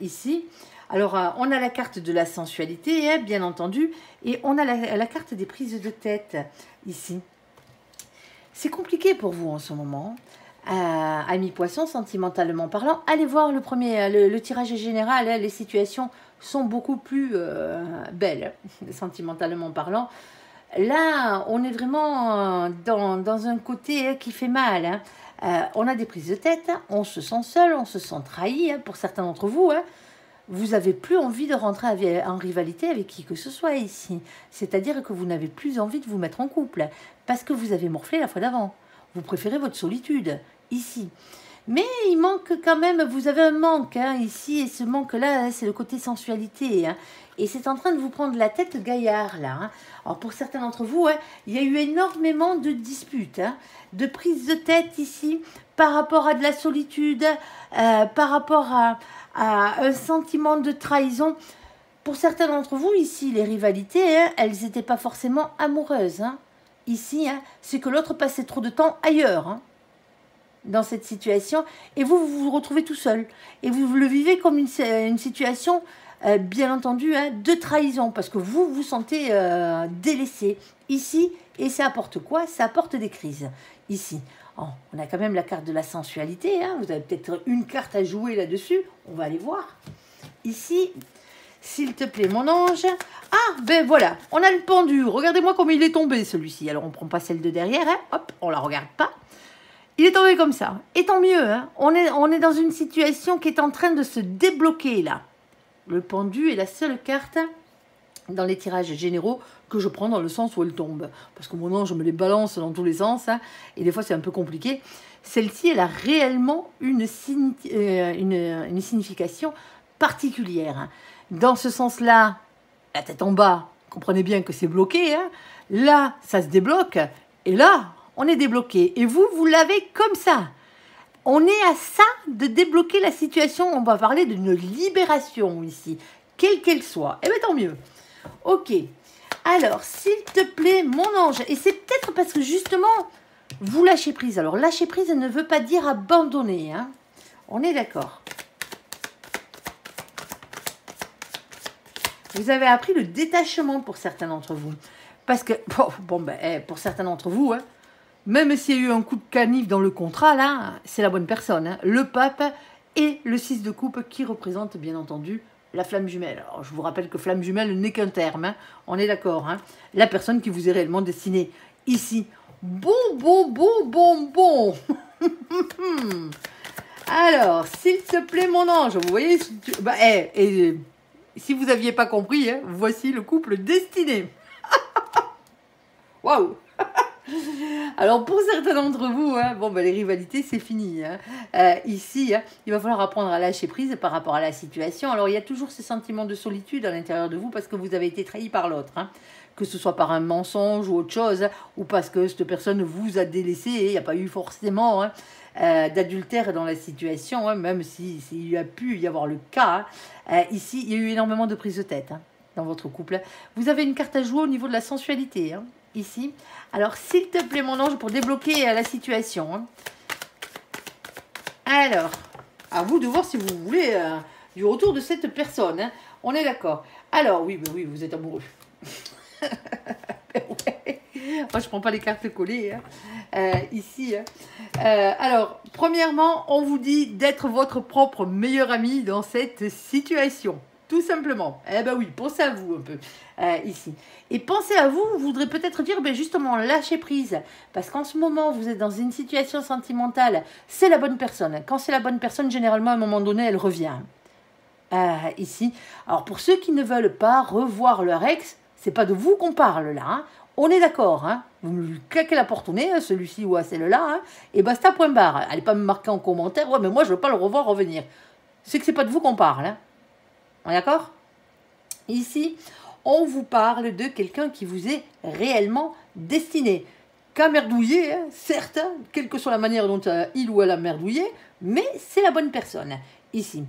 ici. Alors, on a la carte de la sensualité, hein, bien entendu, et on a la carte des prises de tête ici. C'est compliqué pour vous en ce moment. Amis poissons, sentimentalement parlant, allez voir le tirage général, hein, les situations sont beaucoup plus belles, sentimentalement parlant. Là, on est vraiment dans un côté qui fait mal. Hein. On a des prises de tête, on se sent seul, on se sent trahi, hein, pour certains d'entre vous. Hein. Vous n'avez plus envie de rentrer en rivalité avec qui que ce soit ici. C'est-à-dire que vous n'avez plus envie de vous mettre en couple, parce que vous avez morflé la fois d'avant. Vous préférez votre solitude, ici. Mais il manque quand même, vous avez un manque hein, ici, et ce manque-là, hein, c'est le côté sensualité. Hein, et c'est en train de vous prendre la tête gaillard, là. Hein. Alors, pour certains d'entre vous, hein, il y a eu énormément de disputes, hein, de prises de tête ici, par rapport à de la solitude, par rapport à un sentiment de trahison. Pour certains d'entre vous, ici, les rivalités, hein, elles n'étaient pas forcément amoureuses, hein. Ici, hein, c'est que l'autre passait trop de temps ailleurs, hein, dans cette situation, et vous vous retrouvez tout seul. Et vous le vivez comme une situation bien entendu, hein, de trahison, parce que vous vous sentez délaissé ici, et ça apporte quoi? Ça apporte des crises, ici. Oh, on a quand même la carte de la sensualité, hein. Vous avez peut-être une carte à jouer là-dessus, on va aller voir. Ici, s'il te plaît, mon ange. Ah, ben voilà, on a le pendu. Regardez-moi comme il est tombé, celui-ci. Alors, on ne prend pas celle de derrière, hein. Hop, on la regarde pas. Il est tombé comme ça. Et tant mieux, hein. On est dans une situation qui est en train de se débloquer, là. Le pendu est la seule carte dans les tirages généraux que je prends dans le sens où elle tombe. Parce que mon ange me les balance dans tous les sens, hein, et des fois, c'est un peu compliqué. Celle-ci, elle a réellement une signification particulière, hein. Dans ce sens-là, la tête en bas, comprenez bien que c'est bloqué, hein. Là, ça se débloque, et là, on est débloqué. Et vous, vous l'avez comme ça. On est à ça de débloquer la situation. On va parler d'une libération ici, quelle qu'elle soit. Eh bien, tant mieux. Ok. Alors, s'il te plaît, mon ange, et c'est peut-être parce que justement, vous lâchez prise. Alors, lâcher prise ne veut pas dire abandonner, hein. On est d'accord. Vous avez appris le détachement pour certains d'entre vous. Parce que, pour certains d'entre vous, hein, même s'il y a eu un coup de canif dans le contrat, là, c'est la bonne personne, hein. Le pape et le 6 de coupe qui représente, bien entendu, la flamme jumelle. Alors, je vous rappelle que flamme jumelle n'est qu'un terme, hein. On est d'accord, hein. La personne qui vous est réellement destinée ici. Bon. Alors, s'il te plaît, mon ange, vous voyez, si vous n'aviez pas compris, hein, voici le couple destiné. Waouh. Alors, pour certains d'entre vous, hein, les rivalités, c'est fini, hein. Ici, hein, il va falloir apprendre à lâcher prise par rapport à la situation. Alors, il y a toujours ce sentiment de solitude à l'intérieur de vous parce que vous avez été trahi par l'autre, hein. Que ce soit par un mensonge ou autre chose, hein, ou parce que cette personne vous a délaissé et il n'y a pas eu forcément, hein, d'adultère dans la situation, hein, même s'il y a pu y avoir le cas, hein. Ici, il y a eu énormément de prise de tête, hein, dans votre couple. Vous avez une carte à jouer au niveau de la sensualité, hein, ici. Alors, s'il te plaît, mon ange, pour débloquer la situation, hein. Alors, à vous de voir si vous voulez du retour de cette personne, hein. On est d'accord. Alors, oui, vous êtes amoureux. Ouais. Moi, je prends pas les cartes collées, hein. Ici, hein. Alors, premièrement, on vous dit d'être votre propre meilleur ami dans cette situation. Tout simplement. Eh ben oui, pensez à vous un peu, ici. Et pensez à vous, vous voudrez peut-être dire, justement, lâchez prise. Parce qu'en ce moment, vous êtes dans une situation sentimentale, c'est la bonne personne. Quand c'est la bonne personne, généralement, à un moment donné, elle revient. Ici. Alors, pour ceux qui ne veulent pas revoir leur ex, c'est pas de vous qu'on parle, là, hein. On est d'accord, hein. Vous me claquez la porte au nez, hein, celui-ci ou à celle-là, hein, et basta, point barre. Allez pas me marquer en commentaire, ouais, mais moi, je veux pas le revoir revenir. C'est que c'est pas de vous qu'on parle, hein. D'accord? Ici, on vous parle de quelqu'un qui vous est réellement destiné. Qu'à merdouiller, hein, certes, hein, quelle que soit la manière dont il ou elle a merdouillé, mais c'est la bonne personne, ici.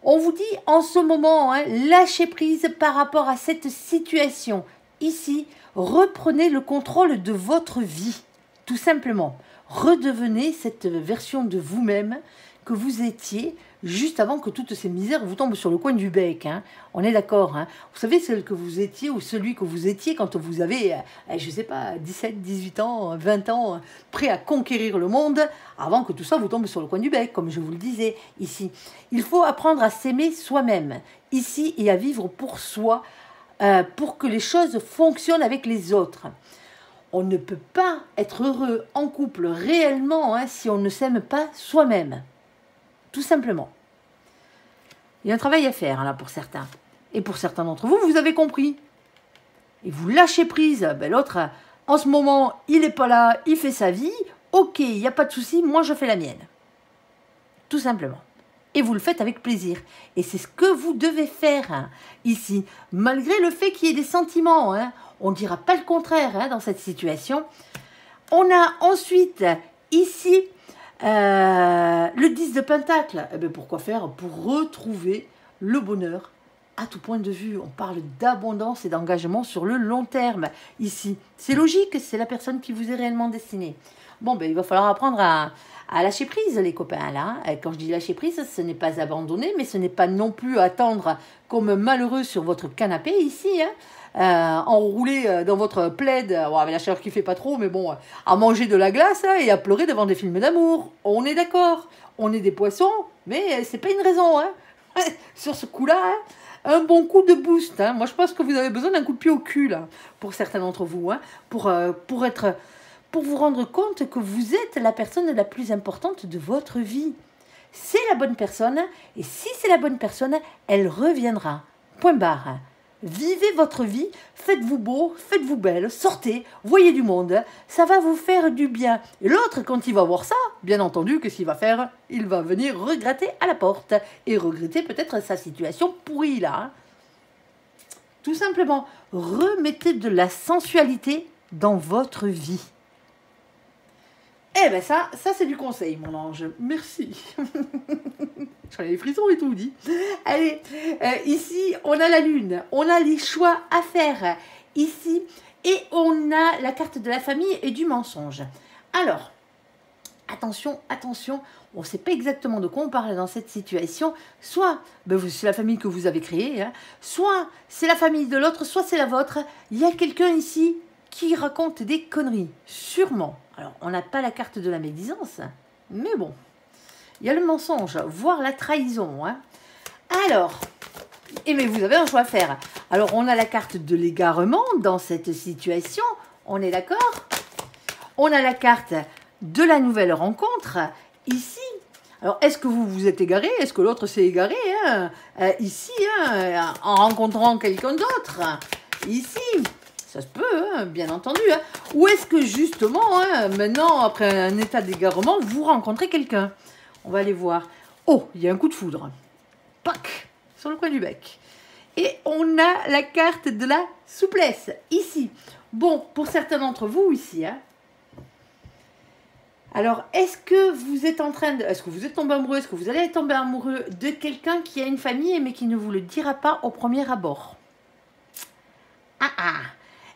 On vous dit en ce moment, hein, lâchez prise par rapport à cette situation. Ici, reprenez le contrôle de votre vie, tout simplement. Redevenez cette version de vous-même que vous étiez juste avant que toutes ces misères vous tombent sur le coin du bec, hein. On est d'accord, hein. Vous savez, celle que vous étiez ou celui que vous étiez quand vous avez, je ne sais pas, 17, 18 ans, 20 ans, prêt à conquérir le monde, avant que tout ça vous tombe sur le coin du bec, comme je vous le disais ici. Il faut apprendre à s'aimer soi-même, ici, et à vivre pour soi, pour que les choses fonctionnent avec les autres. On ne peut pas être heureux en couple réellement, hein, si on ne s'aime pas soi-même. Tout simplement. Il y a un travail à faire, hein, là, pour certains. Et pour certains d'entre vous, vous avez compris. Et vous lâchez prise. L'autre, en ce moment, il n'est pas là, il fait sa vie. Ok, il n'y a pas de souci, moi je fais la mienne. Tout simplement. Et vous le faites avec plaisir. Et c'est ce que vous devez faire, hein, ici. Malgré le fait qu'il y ait des sentiments, hein. On ne dira pas le contraire, hein, dans cette situation. On a ensuite, ici, le 10 de Pentacle. Pourquoi faire? Pour retrouver le bonheur à tout point de vue. On parle d'abondance et d'engagement sur le long terme ici. C'est logique, c'est la personne qui vous est réellement destinée. Bon, ben, il va falloir apprendre à lâcher prise, les copains, là. Quand je dis lâcher prise, ce n'est pas abandonner, mais ce n'est pas non plus attendre comme malheureux sur votre canapé ici, enroulé dans votre plaid, avec la chaleur qui fait pas trop, mais bon, à manger de la glace et à pleurer devant des films d'amour. On est d'accord. On est des poissons, mais c'est pas une raison, sur ce coup-là, un bon coup de boost. Moi, je pense que vous avez besoin d'un coup de pied au cul, là, pour certains d'entre vous, pour vous rendre compte que vous êtes la personne la plus importante de votre vie. C'est la bonne personne, et si c'est la bonne personne, elle reviendra. Point barre. Vivez votre vie, faites-vous beau, faites-vous belle, sortez, voyez du monde, ça va vous faire du bien. Et l'autre, quand il va voir ça, bien entendu, qu'est-ce qu'il va faire? Il va venir regretter à la porte, et regretter peut-être sa situation pourrie là. Tout simplement, remettez de la sensualité dans votre vie. Eh ben ça c'est du conseil, mon ange. Merci. J'en ai les frissons et tout dit. Allez, ici, on a la lune. On a les choix à faire ici. Et on a la carte de la famille et du mensonge. Alors, attention, attention. On ne sait pas exactement de quoi on parle dans cette situation. Soit c'est la famille que vous avez créée, soit c'est la famille de l'autre, soit c'est la vôtre. Il y a quelqu'un ici qui raconte des conneries, sûrement. Alors, on n'a pas la carte de la médisance, mais bon. Il y a le mensonge, voire la trahison. Alors, mais vous avez un choix à faire. Alors, on a la carte de l'égarement dans cette situation, on est d'accord? On a la carte de la nouvelle rencontre, ici. Alors, est-ce que vous vous êtes égaré? Est-ce que l'autre s'est égaré ici, en rencontrant quelqu'un d'autre? Ici. Ça se peut, bien entendu. Ou est-ce que justement, maintenant, après un état d'égarement, vous rencontrez quelqu'un? On va aller voir. Oh, il y a un coup de foudre. Pac, sur le coin du bec. Et on a la carte de la souplesse, ici. Bon, pour certains d'entre vous, ici. Alors, est-ce que vous êtes en train de... Est-ce que vous êtes tombé amoureux? Est-ce que vous allez tomber amoureux de quelqu'un qui a une famille, mais qui ne vous le dira pas au premier abord?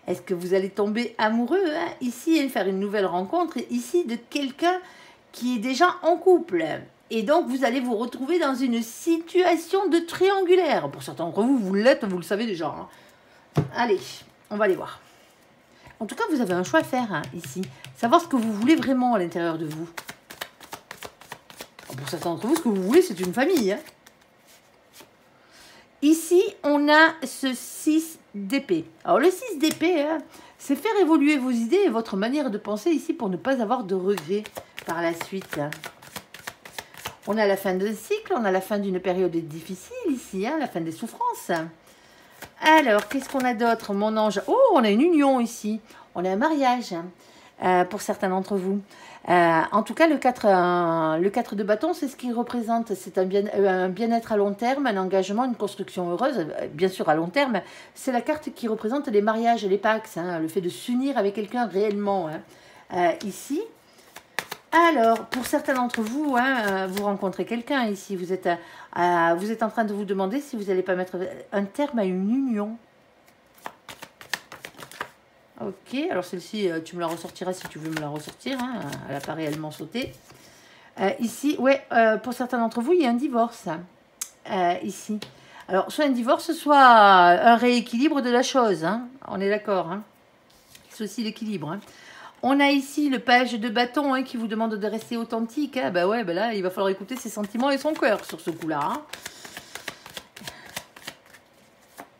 Est-ce que vous allez tomber amoureux ici et faire une nouvelle rencontre ici de quelqu'un qui est déjà en couple? Et donc, vous allez vous retrouver dans une situation de triangulaire. Pour certains d'entre vous, vous l'êtes, vous le savez déjà. Allez, on va aller voir. En tout cas, vous avez un choix à faire ici. Savoir ce que vous voulez vraiment à l'intérieur de vous. Pour certains d'entre vous, ce que vous voulez, c'est une famille. Ici, on a ce 6 d'épée. Alors, le 6 d'épée, c'est faire évoluer vos idées et votre manière de penser ici pour ne pas avoir de regrets par la suite. On a la fin d'un cycle, on a la fin d'une période difficile ici, la fin des souffrances. Alors, qu'est-ce qu'on a d'autre, mon ange? Oh, on a une union ici. On a un mariage pour certains d'entre vous. En tout cas, le 4 de bâton, c'est ce qu'il représente. C'est un bien-être à long terme, un engagement, une construction heureuse. Bien sûr, à long terme, c'est la carte qui représente les mariages, les pax, le fait de s'unir avec quelqu'un réellement. Ici. Alors, pour certains d'entre vous, vous rencontrez quelqu'un ici. Vous êtes en train de vous demander si vous n'allez pas mettre un terme à une union. Ok, alors celle-ci, tu me la ressortiras si tu veux me la ressortir. Elle n'a pas réellement sauté. Ici, ouais, pour certains d'entre vous, il y a un divorce. Ici. Alors, soit un divorce, soit un rééquilibre de la chose. On est d'accord. C'est aussi l'équilibre. On a ici le page de bâton qui vous demande de rester authentique. Bah ouais, bah là, il va falloir écouter ses sentiments et son cœur sur ce coup-là.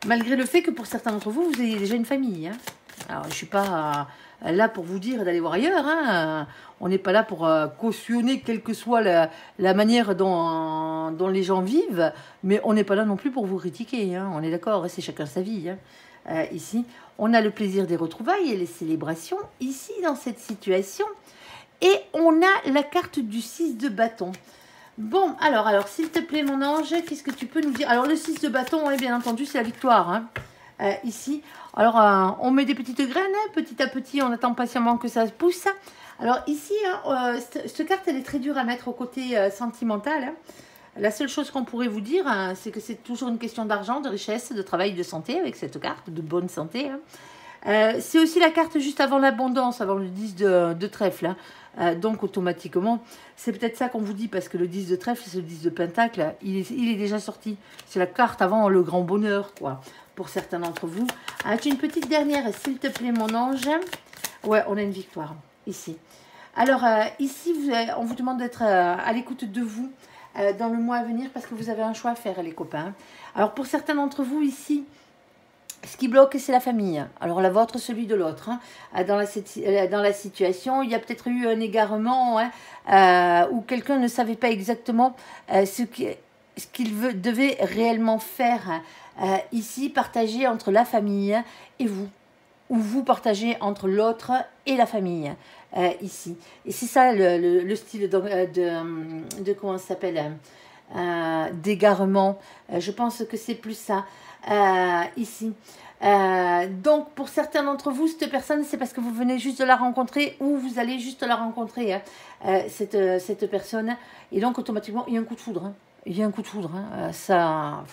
Malgré le fait que pour certains d'entre vous, vous ayez déjà une famille. Alors, je ne suis pas là pour vous dire d'aller voir ailleurs. On n'est pas là pour cautionner quelle que soit la manière dont les gens vivent. Mais on n'est pas là non plus pour vous critiquer. On est d'accord, c'est chacun sa vie. Ici, on a le plaisir des retrouvailles et les célébrations. Ici, dans cette situation. Et on a la carte du 6 de bâton. Bon, alors s'il te plaît, mon ange, qu'est-ce que tu peux nous dire? Alors, le 6 de bâton, bien entendu, c'est la victoire. Ici, alors, on met des petites graines, petit à petit, on attend patiemment que ça pousse. Alors, ici, cette carte, elle est très dure à mettre au côté sentimental. La seule chose qu'on pourrait vous dire, hein, c'est que c'est toujours une question d'argent, de richesse, de travail, de santé avec cette carte, de bonne santé. Hein. C'est aussi la carte juste avant l'abondance, avant le 10 de trèfle. Hein. Donc automatiquement, c'est peut-être ça qu'on vous dit, parce que le 10 de trèfle, c'est le 10 de pentacle, il est déjà sorti. C'est la carte avant le grand bonheur, quoi, pour certains d'entre vous. Tu une petite dernière, s'il te plaît, mon ange. Ouais, on a une victoire, ici. Alors, ici, on vous demande d'être à l'écoute de vous dans le mois à venir, parce que vous avez un choix à faire, les copains. Alors, pour certains d'entre vous, ici, ce qui bloque, c'est la famille. Alors, la vôtre, celui de l'autre. Hein. Dans la situation, il y a peut-être eu un égarement hein, où quelqu'un ne savait pas exactement ce qu'il devait réellement faire. Ici, partager entre la famille et vous. Ou vous partagez entre l'autre et la famille. Ici. Et c'est ça le style de comment ça s'appelle d'égarement. Je pense que c'est plus ça. Ici. Donc, pour certains d'entre vous, cette personne, c'est parce que vous venez juste de la rencontrer ou vous allez juste la rencontrer, hein, cette personne. Et donc, automatiquement, il y a un coup de foudre. Hein. Il y a un coup de foudre. Hein. Ça,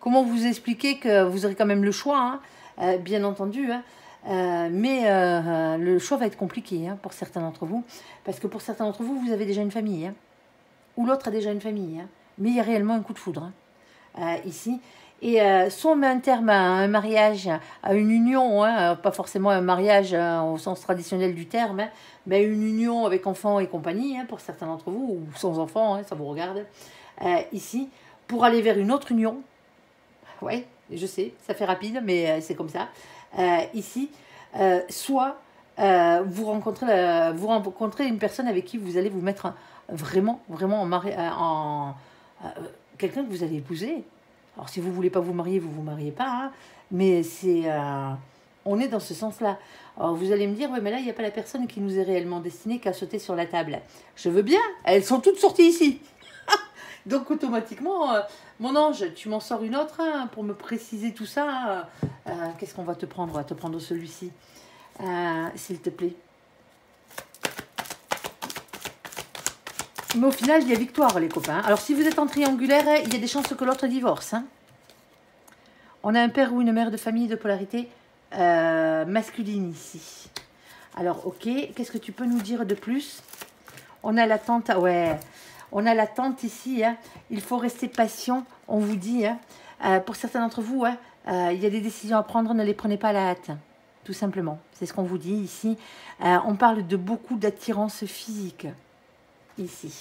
comment vous expliquer que vous aurez quand même le choix, hein, bien entendu, hein. Mais le choix va être compliqué hein, pour certains d'entre vous. Parce que pour certains d'entre vous, vous avez déjà une famille. Hein, ou l'autre a déjà une famille. Hein, mais il y a réellement un coup de foudre hein, ici. Et soit on met un terme à un mariage, à une union, hein, pas forcément un mariage au sens traditionnel du terme, hein, mais une union avec enfants et compagnie, hein, pour certains d'entre vous, ou sans enfants, hein, ça vous regarde, ici, pour aller vers une autre union. Ouais, je sais, ça fait rapide, mais c'est comme ça. Ici, soit vous rencontrez une personne avec qui vous allez vous mettre vraiment en quelqu'un que vous allez épouser. Alors, si vous ne voulez pas vous marier, vous ne vous mariez pas. Hein, mais on est dans ce sens-là. Alors, vous allez me dire, ouais, mais là, il n'y a pas la personne qui nous est réellement destinée qu'à sauter sur la table. Je veux bien. Elles sont toutes sorties ici. Donc, automatiquement, mon ange, tu m'en sors une autre hein, pour me préciser tout ça. Qu'est-ce qu'on va te prendre? On va te prendre celui-ci, s'il te plaît. Mais au final, il y a victoire, les copains. Alors, si vous êtes en triangulaire, il y a des chances que l'autre divorce. Hein. On a un père ou une mère de famille de polarité masculine ici. Alors, ok. Qu'est-ce que tu peux nous dire de plus? On a la tante. Ouais. On a la tante ici. Hein. Il faut rester patient, on vous dit. Hein. Pour certains d'entre vous, hein, il y a des décisions à prendre, ne les prenez pas à la hâte. Tout simplement. C'est ce qu'on vous dit ici. On parle de beaucoup d'attirance physique. Ici,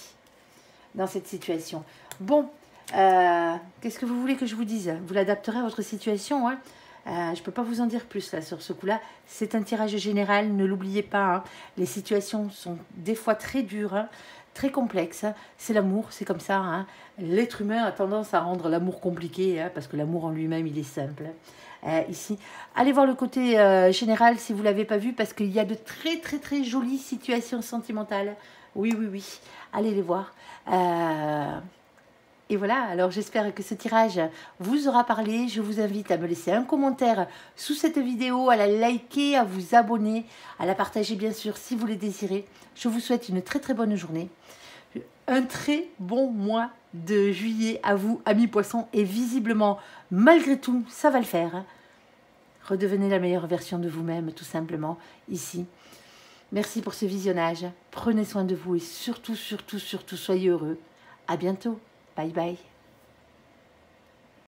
dans cette situation. Bon, qu'est-ce que vous voulez que je vous dise? Vous l'adapterez à votre situation. Hein. Je ne peux pas vous en dire plus là, sur ce coup-là. C'est un tirage général, ne l'oubliez pas. Hein. Les situations sont des fois très dures, hein, très complexes. Hein. C'est l'amour, c'est comme ça. Hein. L'être humain a tendance à rendre l'amour compliqué, hein, parce que l'amour en lui-même, il est simple. Ici, allez voir le côté général si vous ne l'avez pas vu, parce qu'il y a de très très très jolies situations sentimentales. Oui, oui, oui. Allez les voir. Et voilà, alors j'espère que ce tirage vous aura parlé. Je vous invite à me laisser un commentaire sous cette vidéo, à la liker, à vous abonner, à la partager bien sûr si vous le désirez. Je vous souhaite une très très bonne journée. Un très bon mois de juillet à vous, amis poissons. Et visiblement, malgré tout, ça va le faire. Redevenez la meilleure version de vous-même, tout simplement, ici. Merci pour ce visionnage. Prenez soin de vous et surtout, surtout, surtout, soyez heureux. À bientôt. Bye bye.